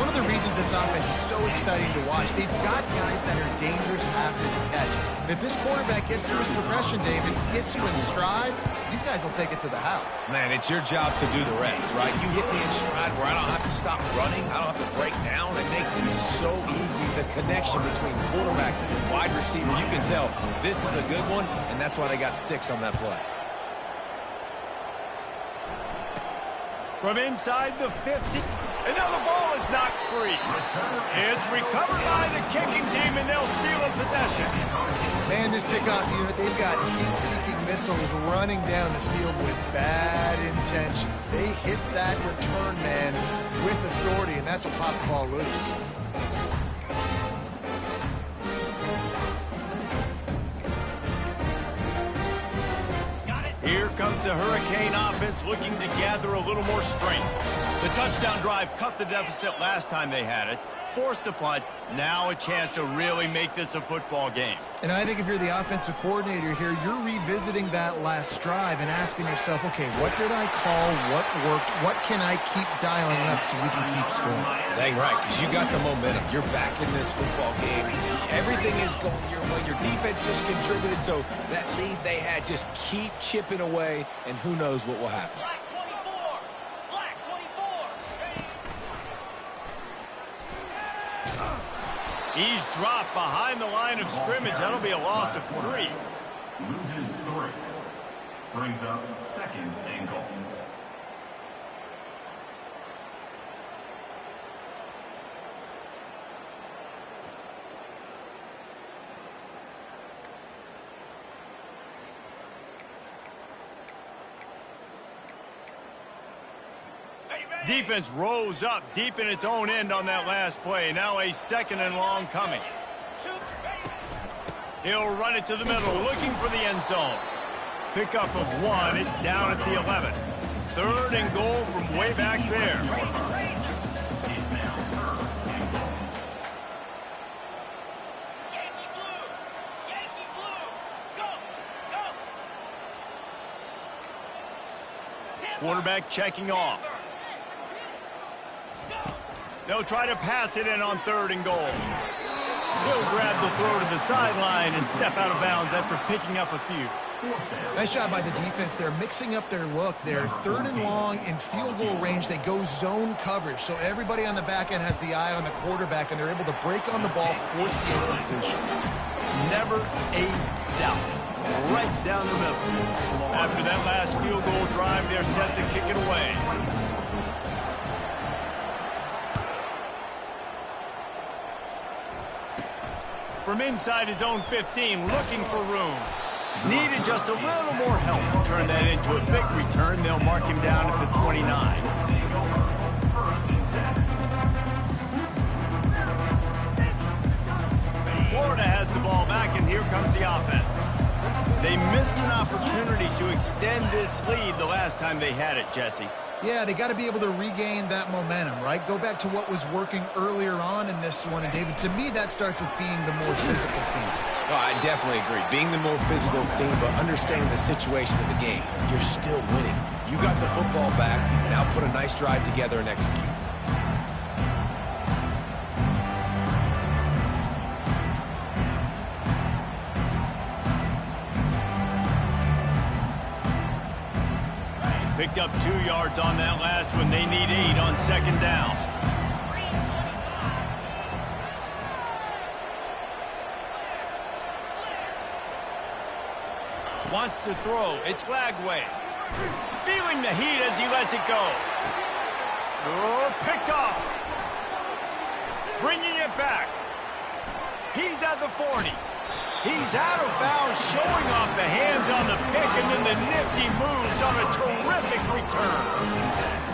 One of the reasons this offense is so exciting to watch, they've got guys that are dangerous after the catch. And if this quarterback gets through his progression, David, gets you in stride, these guys will take it to the house. Man, it's your job to do the rest, right? You hit me in stride where I don't have to stop running. I don't have to break down. It makes it so easy. The connection between quarterback and wide receiver, you can tell this is a good one, and that's why they got 6 on that play. From inside the 50, and now the ball is knocked free. It's recovered by the kicking team, and they'll steal a possession. Man, this kickoff unit, they've got heat-seeking missiles running down the field with bad intentions. They hit that return man with authority, and that's what popped the ball loose. Here comes the Hurricane offense looking to gather a little more strength. The touchdown drive cut the deficit last time they had it, forced the punt, now a chance to really make this a football game. And I think if you're the offensive coordinator here, you're revisiting that last drive and asking yourself, okay, what did I call? What worked? What can I keep dialing up so we can keep scoring? Dang right, because you got the momentum. You're back in this football game. Everything is going your way. Your defense just contributed, so that lead they had, just keep chipping away, and who knows what will happen. Black 24. Black 24. He's dropped behind the line of scrimmage. That'll be a loss of 3. Loses 3. Brings up 2nd and goal. Are you ready? Defense rose up deep in its own end on that last play. Now a 2nd and long coming. He'll run it to the middle, looking for the end zone. Pickup of 1. It's down at the 11. 3rd and goal from way back there. Quarterback checking off. They'll try to pass it in on 3rd and goal. He'll grab the throw to the sideline and step out of bounds after picking up a few. Nice job by the defense. They're mixing up their look. They're 3rd and long in field goal range. They go zone coverage. So everybody on the back end has the eye on the quarterback, and they're able to break on the ball, force the incompletion. Never a doubt. Right down the middle. After that last field goal drive, they're set to kick it away. From inside his own 15, looking for room. Needed just a little more help to turn that into a big return. They'll mark him down at the 29. Florida has the ball back, and here comes the offense. They missed an opportunity to extend this lead the last time they had it, Jesse. Yeah, they got to be able to regain that momentum, right? Go back to what was working earlier on in this one. And, David, to me, that starts with being the more physical team. Oh, I definitely agree. Being the more physical team, but understanding the situation of the game. You're still winning. You got the football back. Now put a nice drive together and execute. Picked up 2 yards on that last one. They need 8 on 2nd down. Wants to throw. It's Lagway. Feeling the heat as he lets it go. Oh, picked off. Bringing it back. He's at the 40. He's out of bounds, showing off the hands on the pick, and then the nifty moves on a terrific return.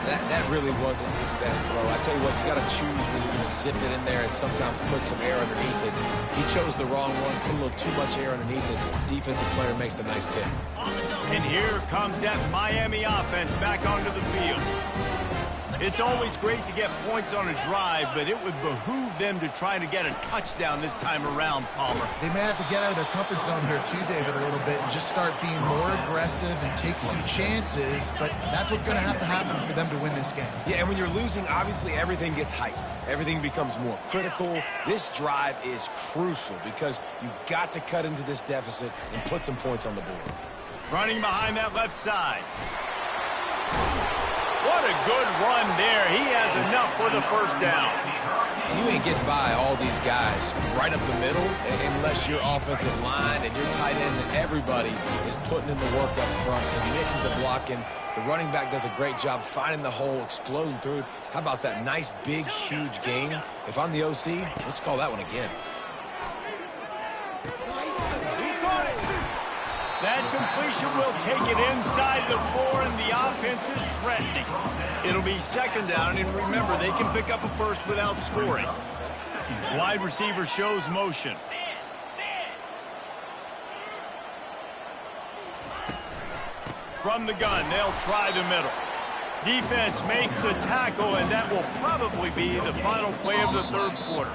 That really wasn't his best throw. I tell you what, you got to choose when you're going to zip it in there and sometimes put some air underneath it. He chose the wrong one, put a little too much air underneath it. Defensive player makes the nice pick. And here comes that Miami offense back onto the field. It's always great to get points on a drive, but it would behoove them to try to get a touchdown this time around, Palmer. They may have to get out of their comfort zone here too, David, a little bit and just start being more aggressive and take some chances, but that's what's going to happen for them to win this game. Yeah, and when you're losing, obviously everything gets heightened. Everything becomes more critical. This drive is crucial because you've got to cut into this deficit and put some points on the board. Running behind that left side. What a good run there. He has enough for the 1st down. You ain't getting by all these guys right up the middle unless your offensive line and your tight ends and everybody is putting in the work up front, committing to blocking. The running back does a great job finding the hole, exploding through it. How about that nice, big, huge gain? If I'm the OC, let's call that one again. That completion will take it inside the 4, and the offense is threatening. It'll be 2nd down, and remember, they can pick up a 1st without scoring. Wide receiver shows motion. From the gun, they'll try the middle. Defense makes the tackle, and that will probably be the final play of the 3rd quarter.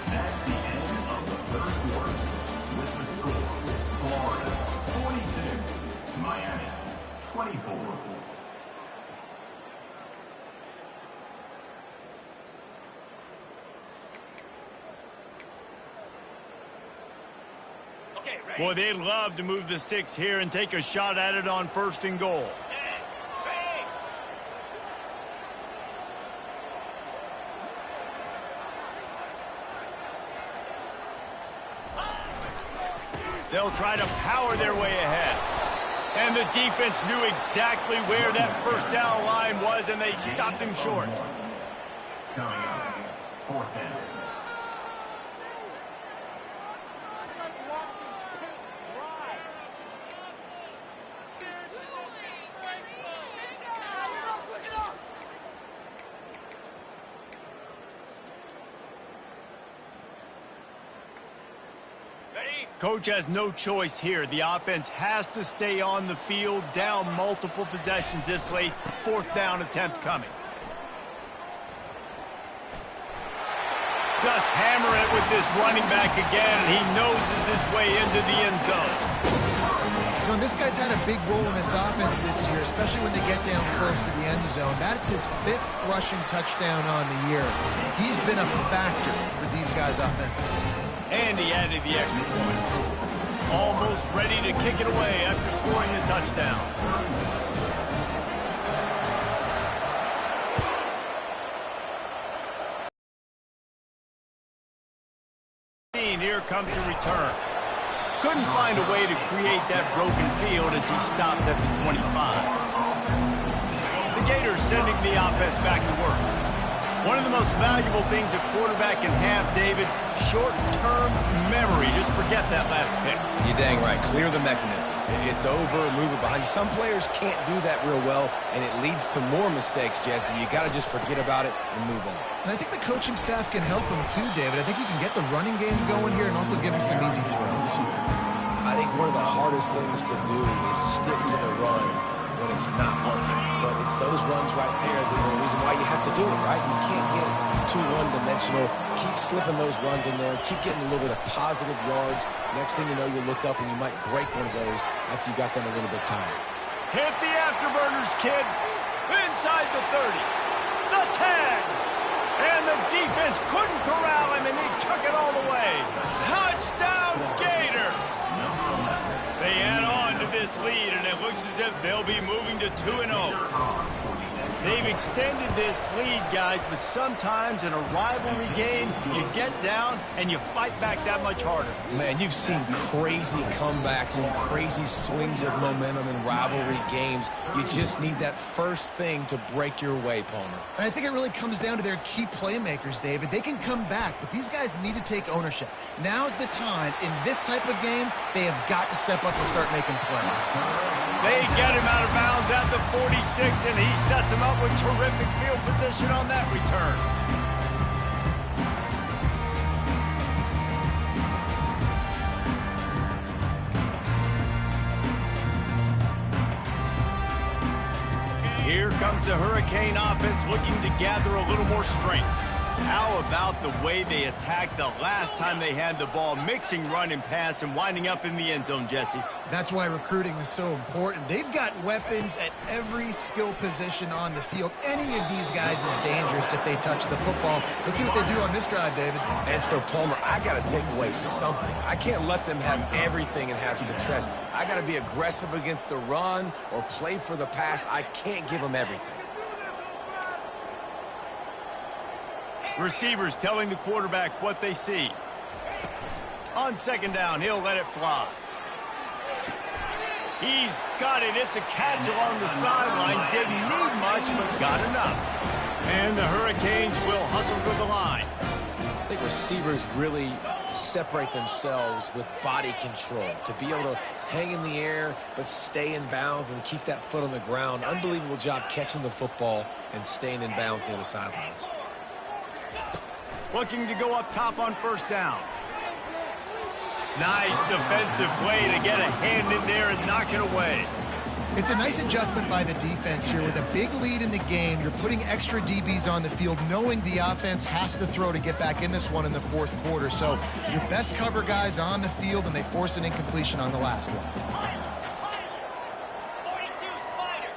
That's the end of the 3rd quarter. With the score, Florida 42, Miami 24. Boy, they'd love to move the sticks here and take a shot at it on 1st and goal. They'll try to power their way ahead. And the defense knew exactly where that 1st down line was, and they stopped him short. Coming up, 4th down. Coach has no choice here. The offense has to stay on the field, down multiple possessions this late. 4th down attempt coming. Just hammer it with this running back again, and he noses his way into the end zone. You know, this guy's had a big role in this offense this year, especially when they get down close to the end zone. That's his 5th rushing touchdown on the year. He's been a factor for these guys offensively. And he added the extra point. Almost ready to kick it away after scoring the touchdown. Here comes the return. Couldn't find a way to create that broken field as he stopped at the 25. The Gators sending the offense back to work. One of the most valuable things a quarterback can have, David, short-term memory. Just forget that last pick. You're dang right. Clear the mechanism. It's over, move it behind you. Some players can't do that real well, and it leads to more mistakes, Jesse. You got to just forget about it and move on. And I think the coaching staff can help him too, David. I think you can get the running game going here and also give him some easy throws. I think one of the hardest things to do is stick to the run when it's not working. But it's those runs right there that are the reason why you have to do it, right? You can't get too one-dimensional. Keep slipping those runs in there. Keep getting a little bit of positive yards. Next thing you know, you look up and you might break one of those after you got them a little bit tired. Hit the afterburners, kid. Inside the 30. The tag. And the defense couldn't corral him, and he took it all the way. Touchdown, Gators! They add on to this lead, and it looks as if they'll be moving to 2-0. They've extended this lead, guys, but sometimes in a rivalry game, you get down and you fight back that much harder. Man, you've seen crazy comebacks and crazy swings of momentum in rivalry games. You just need that first thing to break your way, Palmer. And I think it really comes down to their key playmakers, David. They can come back, but these guys need to take ownership. Now's the time. In this type of game, they have got to step up and start making plays. They get him out of bounds at the 46, and he sets him up with terrific field position on that return. Here comes the Hurricane offense looking to gather a little more strength. How about the way they attacked the last time they had the ball, mixing run and pass and winding up in the end zone, Jesse? That's why recruiting is so important. They've got weapons at every skill position on the field. Any of these guys is dangerous if they touch the football. Let's see what they do on this drive, David. And so, Palmer, I got to take away something. I can't let them have everything and have success. I got to be aggressive against the run or play for the pass. I can't give them everything. Receivers telling the quarterback what they see. On second down, he'll let it fly. He's got it. It's a catch along the sideline. Didn't need much, but got enough. And the Hurricanes will hustle to the line. I think receivers really separate themselves with body control. To be able to hang in the air but stay in bounds and keep that foot on the ground. Unbelievable job catching the football and staying in bounds near the sidelines. Looking to go up top on first down. Nice defensive play to get a hand in there and knock it away. It's a nice adjustment by the defense here. With a big lead in the game, you're putting extra DBs on the field, knowing the offense has to throw to get back in this one in the fourth quarter. So your best cover guys on the field, and they force an incompletion on the last one. 42 Spider.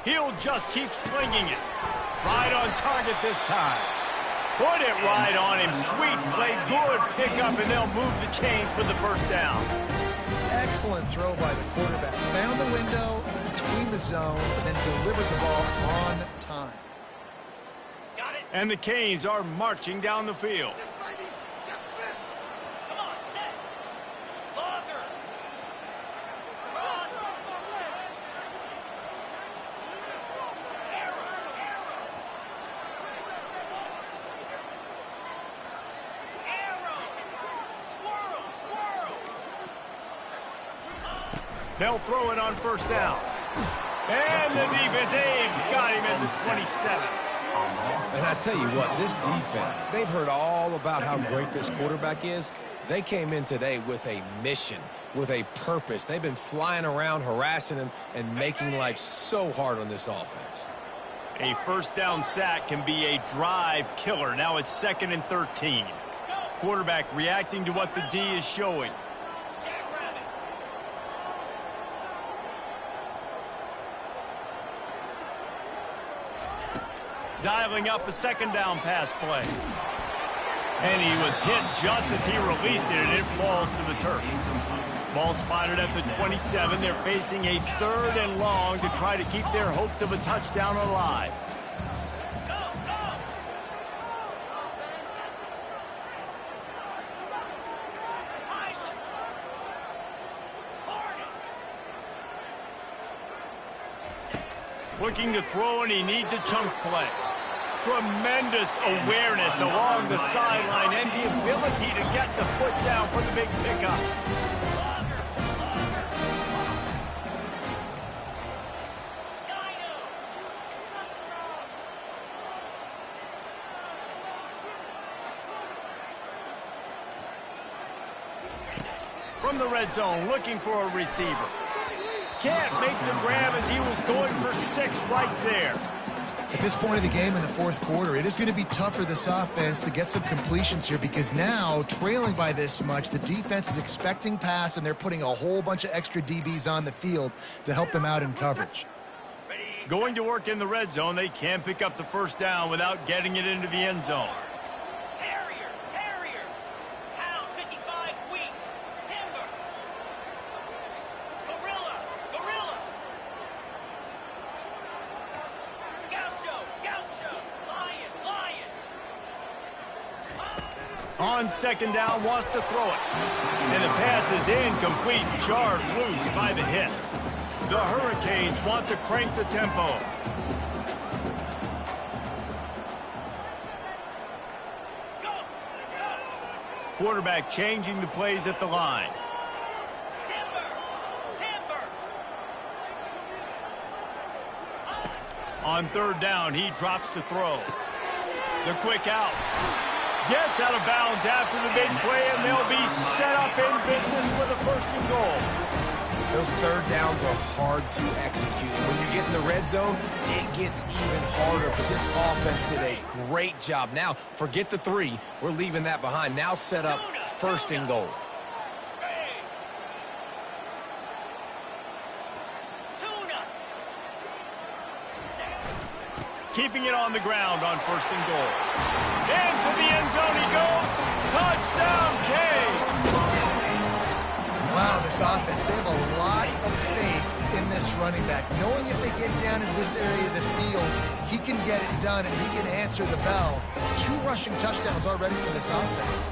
4-2. He'll just keep slinging it. Right on target this time. Put it right on him. Sweet play. Good pickup, and they'll move the chains with the first down. Excellent throw by the quarterback. Found the window between the zones and then delivered the ball on time. Got it. And the Canes are marching down the field. Come on, set. Longer. Cross. Arrow. Squirrel. Squirrel. They'll throw it on first down. And the defense, they've got him at the 27. And I tell you what, this defense, they've heard all about how great this quarterback is. They came in today with a mission, with a purpose. They've been flying around, harassing them, and making life so hard on this offense. A first down sack can be a drive killer. Now it's 2nd and 13. Quarterback reacting to what the D is showing. Dialing up a 2nd down pass play. And he was hit just as he released it, and it falls to the turf. Ball spotted at the 27. They're facing a 3rd and long to try to keep their hopes of a touchdown alive. Looking to throw, and he needs a chunk play. Tremendous awareness along the sideline and the ability to get the foot down for the big pickup. From the red zone, looking for a receiver. Can't make the grab as he was going for 6 right there. At this point of the game in the 4th quarter, it is going to be tough for this offense to get some completions here because now, trailing by this much, the defense is expecting pass, and they're putting a whole bunch of extra DBs on the field to help them out in coverage. Going to work in the red zone, they can't pick up the first down without getting it into the end zone. Terrier. Pound 55 weak. Timber. Gorilla. Gaucho. Lion. On 2nd down, wants to throw it. And the pass is incomplete, jarred loose by the hit. The Hurricanes want to crank the tempo. Quarterback changing the plays at the line. Timber. On 3rd down, he drops to throw. The quick out. Gets out of bounds after the big play, and they'll be set up in business with a 1st and goal. Those 3rd downs are hard to execute. And when you get in the red zone, it gets even harder. But this offense did a great job. Now, forget the 3. We're leaving that behind. Now set up 1st and goal. Keeping it on the ground on 1st and goal. Into the end zone he goes. Touchdown, Cade. Wow, this offense, they have a lot of faith in this running back. Knowing if they get down into this area of the field, he can get it done and he can answer the bell. 2 rushing touchdowns already for this offense.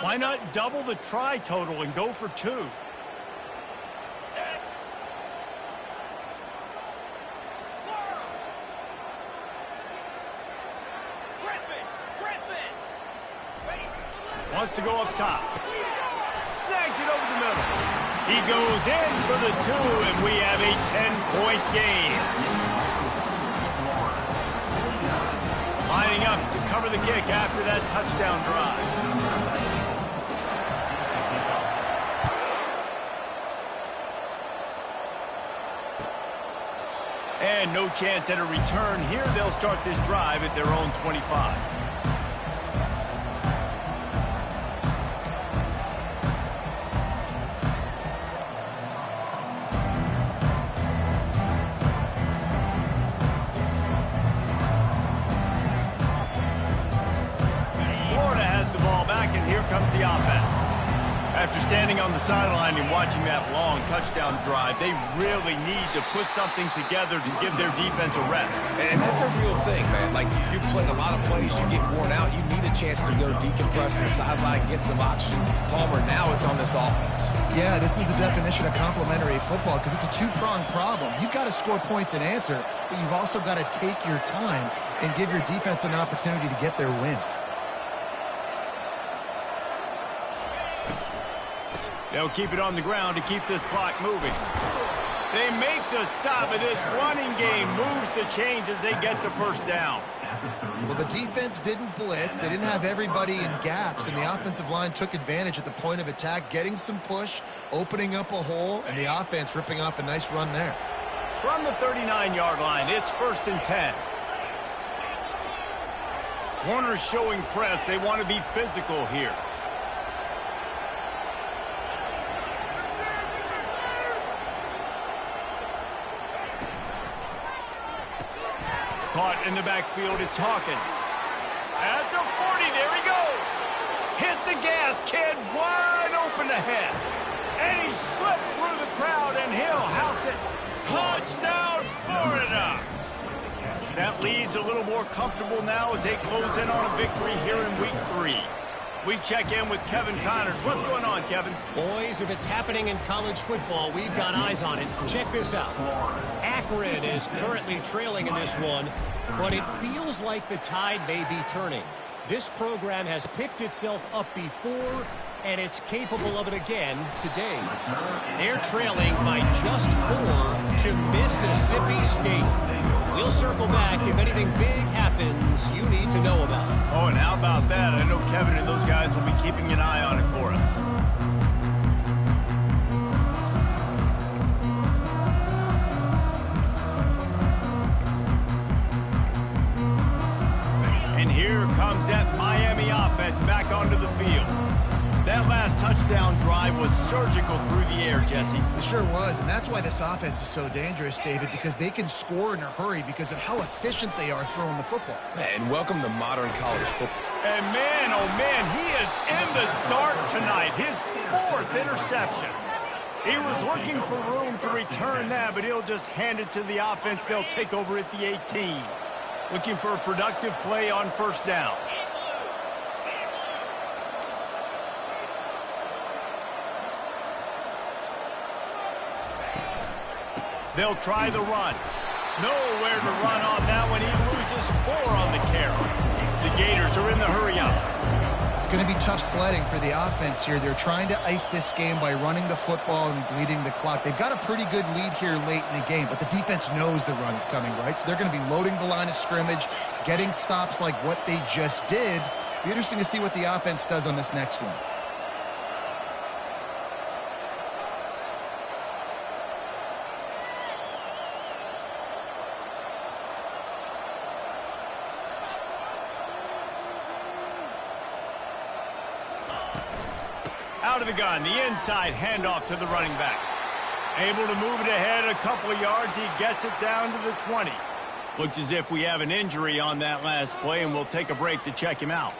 Why not double the try total and go for 2? Wants to go up top. Snags it over the middle. He goes in for the 2, and we have a 10-point game. Lining up to cover the kick after that touchdown drive. And no chance at a return here. They'll start this drive at their own 25. Florida has the ball back, and here comes the offense. After standing on the sideline and watching that long touchdown drive, they really need to put something together to give their defense a rest. And that's a real thing, man. Like, you played a lot of plays, you get worn out, you need a chance to go decompress on the sideline, get some oxygen. Palmer, now it's on this offense. Yeah, this is the definition of complementary football because it's a 2-pronged problem. You've got to score points and answer, but you've also got to take your time and give your defense an opportunity to get their win. They'll keep it on the ground to keep this clock moving. They make the stop, and this running game moves the chains as they get the first down. Well, the defense didn't blitz. They didn't have everybody in gaps, and the offensive line took advantage at the point of attack, getting some push, opening up a hole, and the offense ripping off a nice run there. From the 39-yard line, it's 1st and 10. Corners showing press. They want to be physical here. Caught in the backfield, it's Hawkins. At the 40, there he goes. Hit the gas, kid, wide open ahead. And he slipped through the crowd, and he'll house it. Touchdown, Florida. That lead's a little more comfortable now as they close in on a victory here in Week 3. We check in with Kevin Connors. What's going on, Kevin? Boys, if it's happening in college football, we've got eyes on it. Check this out. Akron is currently trailing in this one, but it feels like the tide may be turning. This program has picked itself up before, and it's capable of it again today. They're trailing by just 4 to Mississippi State. We'll circle back if anything big happens you need to know about. Oh, and how about that? I know Kevin and those guys will be keeping an eye on it for us. And here comes that Miami offense back onto the field. That last touchdown drive was surgical through the air, Jesse. It sure was, and that's why this offense is so dangerous, David, because they can score in a hurry because of how efficient they are throwing the football. And welcome to modern college football. And man, oh man, he is in the dark tonight. His 4th interception. He was looking for room to return that, but he'll just hand it to the offense. They'll take over at the 18. Looking for a productive play on 1st down. They'll try the run. Nowhere to run on that one. He loses 4 on the carry. The Gators are in the hurry-up. It's going to be tough sledding for the offense here. They're trying to ice this game by running the football and bleeding the clock. They've got a pretty good lead here late in the game, but the defense knows the run's coming, right? So they're going to be loading the line of scrimmage, getting stops like what they just did. It'll be interesting to see what the offense does on this next one. Out of the gun, the inside handoff to the running back. Able to move it ahead a couple of yards. He gets it down to the 20. Looks as if we have an injury on that last play, and we'll take a break to check him out.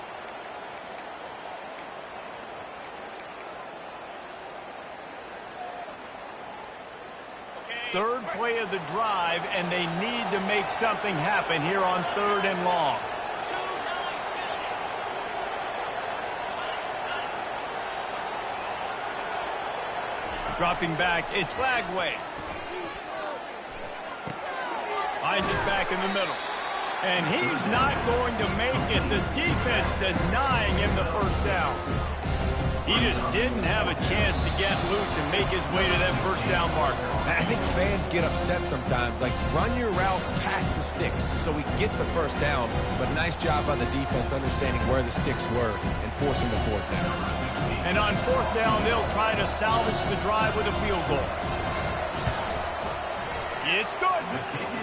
Third play of the drive, and they need to make something happen here on 3rd and long. Dropping back, it's Lagway. Finds his back in the middle. And he's not going to make it. The defense denying him the 1st down. He just didn't have a chance to get loose and make his way to that 1st down marker. I think fans get upset sometimes. Like, run your route past the sticks so we get the 1st down. But nice job by the defense understanding where the sticks were and forcing the 4th down. And on 4th down, they'll try to salvage the drive with a field goal. It's good.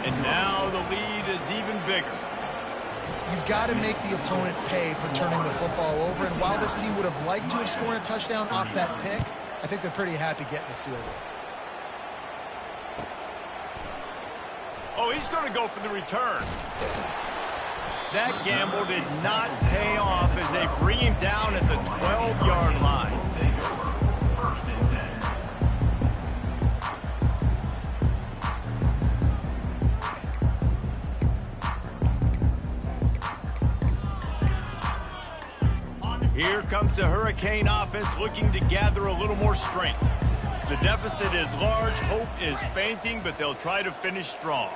And now the lead is even bigger. You've got to make the opponent pay for turning the football over. And while this team would have liked to have scored a touchdown off that pick, I think they're pretty happy getting the field goal. Oh, he's going to go for the return. That gamble did not pay off as they bring him down at the 12-yard line. Here comes the Hurricane offense looking to gather a little more strength. The deficit is large, hope is fainting, but they'll try to finish strong.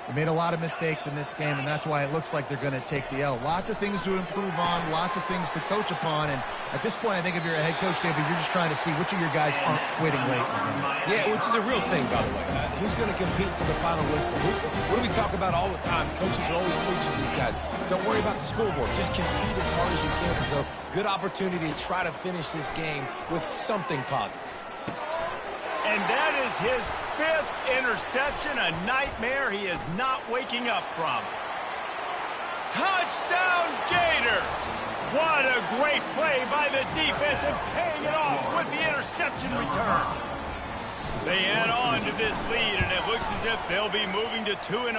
They made a lot of mistakes in this game, and that's why it looks like they're going to take the L. Lots of things to improve on, lots of things to coach upon, and at this point, I think if you're a head coach, David, you're just trying to see which of your guys aren't quitting late in the game. Yeah, which is a real thing, by the way. Who's going to compete to the final whistle? What do we talk about all the time? Coaches are always preaching to these guys. Don't worry about the scoreboard. Just compete as hard as you can. So, good opportunity to try to finish this game with something positive. And that is his 5th interception, a nightmare he is not waking up from. Touchdown Gators! What a great play by the defense and paying it off with the interception return. They add on to this lead, and it looks as if they'll be moving to 2-0.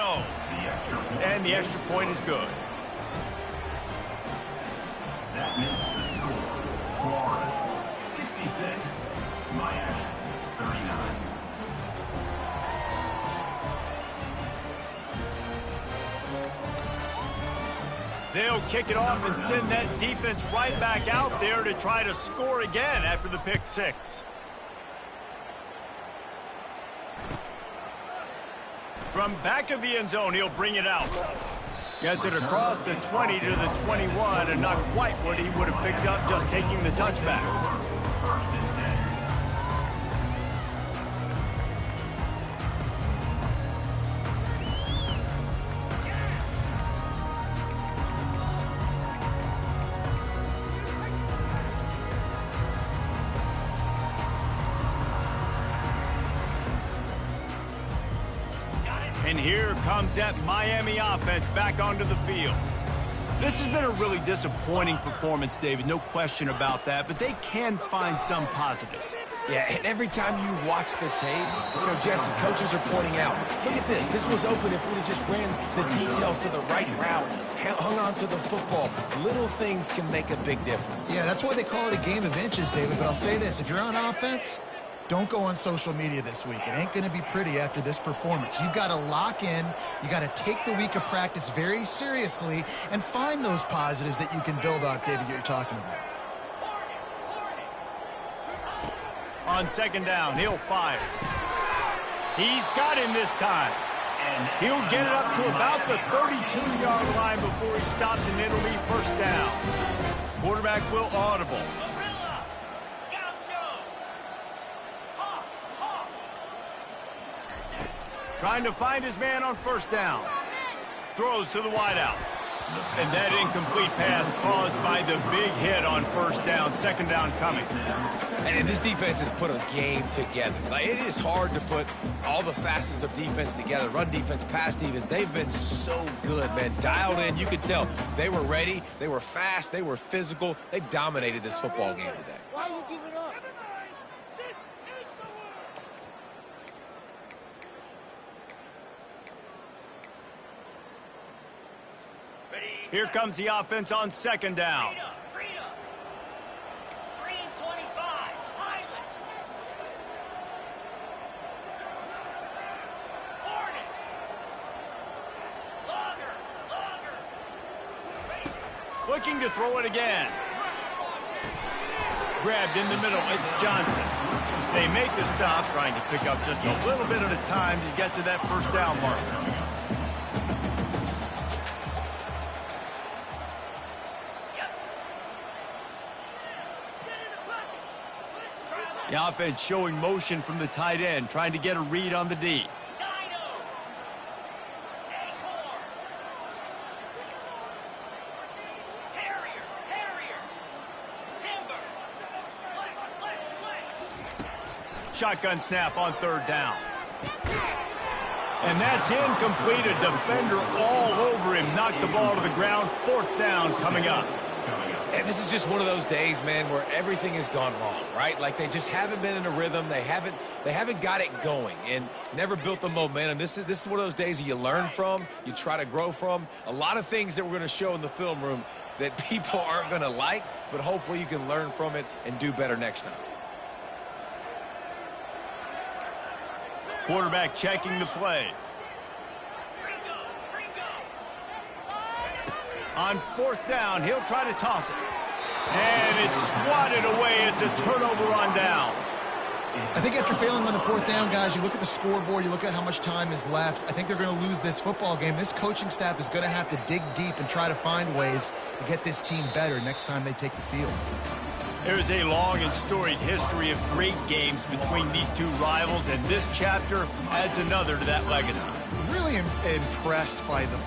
And the extra point is good. That makes the score. Florida 66, Miami 39. They'll kick it off and send that defense right back out there to try to score again after the pick 6. From back of the end zone, he'll bring it out. Gets it across the 20 to the 21, and not quite what he would have picked up just taking the touchback. First and 10. And here comes that Miami offense back onto the field. This has been a really disappointing performance, David, no question about that, but they can find some positives. Yeah, and every time you watch the tape, you know, Jesse, coaches are pointing out, look at this. This was open if we'd have just ran the details to the right route, hung on to the football. Little things can make a big difference. Yeah, that's why they call it a game of inches, David, but I'll say this. If you're on offense, don't go on social media this week. It ain't going to be pretty after this performance. You've got to lock in. You got to take the week of practice very seriously and find those positives that you can build off, David, that you're talking about. On second down, he'll fire. He's got him this time. He'll get it up to about the 32-yard line before he's stopped, and it'll be first down. Quarterback will audible. Trying to find his man on first down. Throws to the wideout. And that incomplete pass caused by the big hit on first down. Second down coming. And this defense has put a game together. Like, it is hard to put all the facets of defense together. Run defense, pass defense. They've been so good, man. Dialed in. You could tell they were ready. They were fast. They were physical. They dominated this football game today. Why you give it up? Here comes the offense on second down. Freedom. Green 25. Highland. Hornet. Logger. Looking to throw it again. Grabbed in the middle. It's Johnson. They make the stop, trying to pick up just a little bit at a time to get to that first down marker. The offense showing motion from the tight end, trying to get a read on the D. Dino. Acorn. Terrier. Timber. Flex. Shotgun snap on third down. And that's incomplete. A defender all over him. Knocked the ball to the ground. Fourth down coming up. And this is just one of those days, man, where everything has gone wrong, right? Like, they just haven't been in a rhythm. They haven't got it going and never built the momentum. This is one of those days that you learn from, you try to grow from. A lot of things that we're going to show in the film room that people aren't going to like, but hopefully you can learn from it and do better next time. Quarterback checking the play. On fourth down, he'll try to toss it. And it's swatted away. It's a turnover on downs. I think after failing on the fourth down, guys, you look at the scoreboard, you look at how much time is left. I think they're going to lose this football game. This coaching staff is going to have to dig deep and try to find ways to get this team better next time they take the field. There is a long and storied history of great games between these two rivals, and this chapter adds another to that legacy. Really impressed by the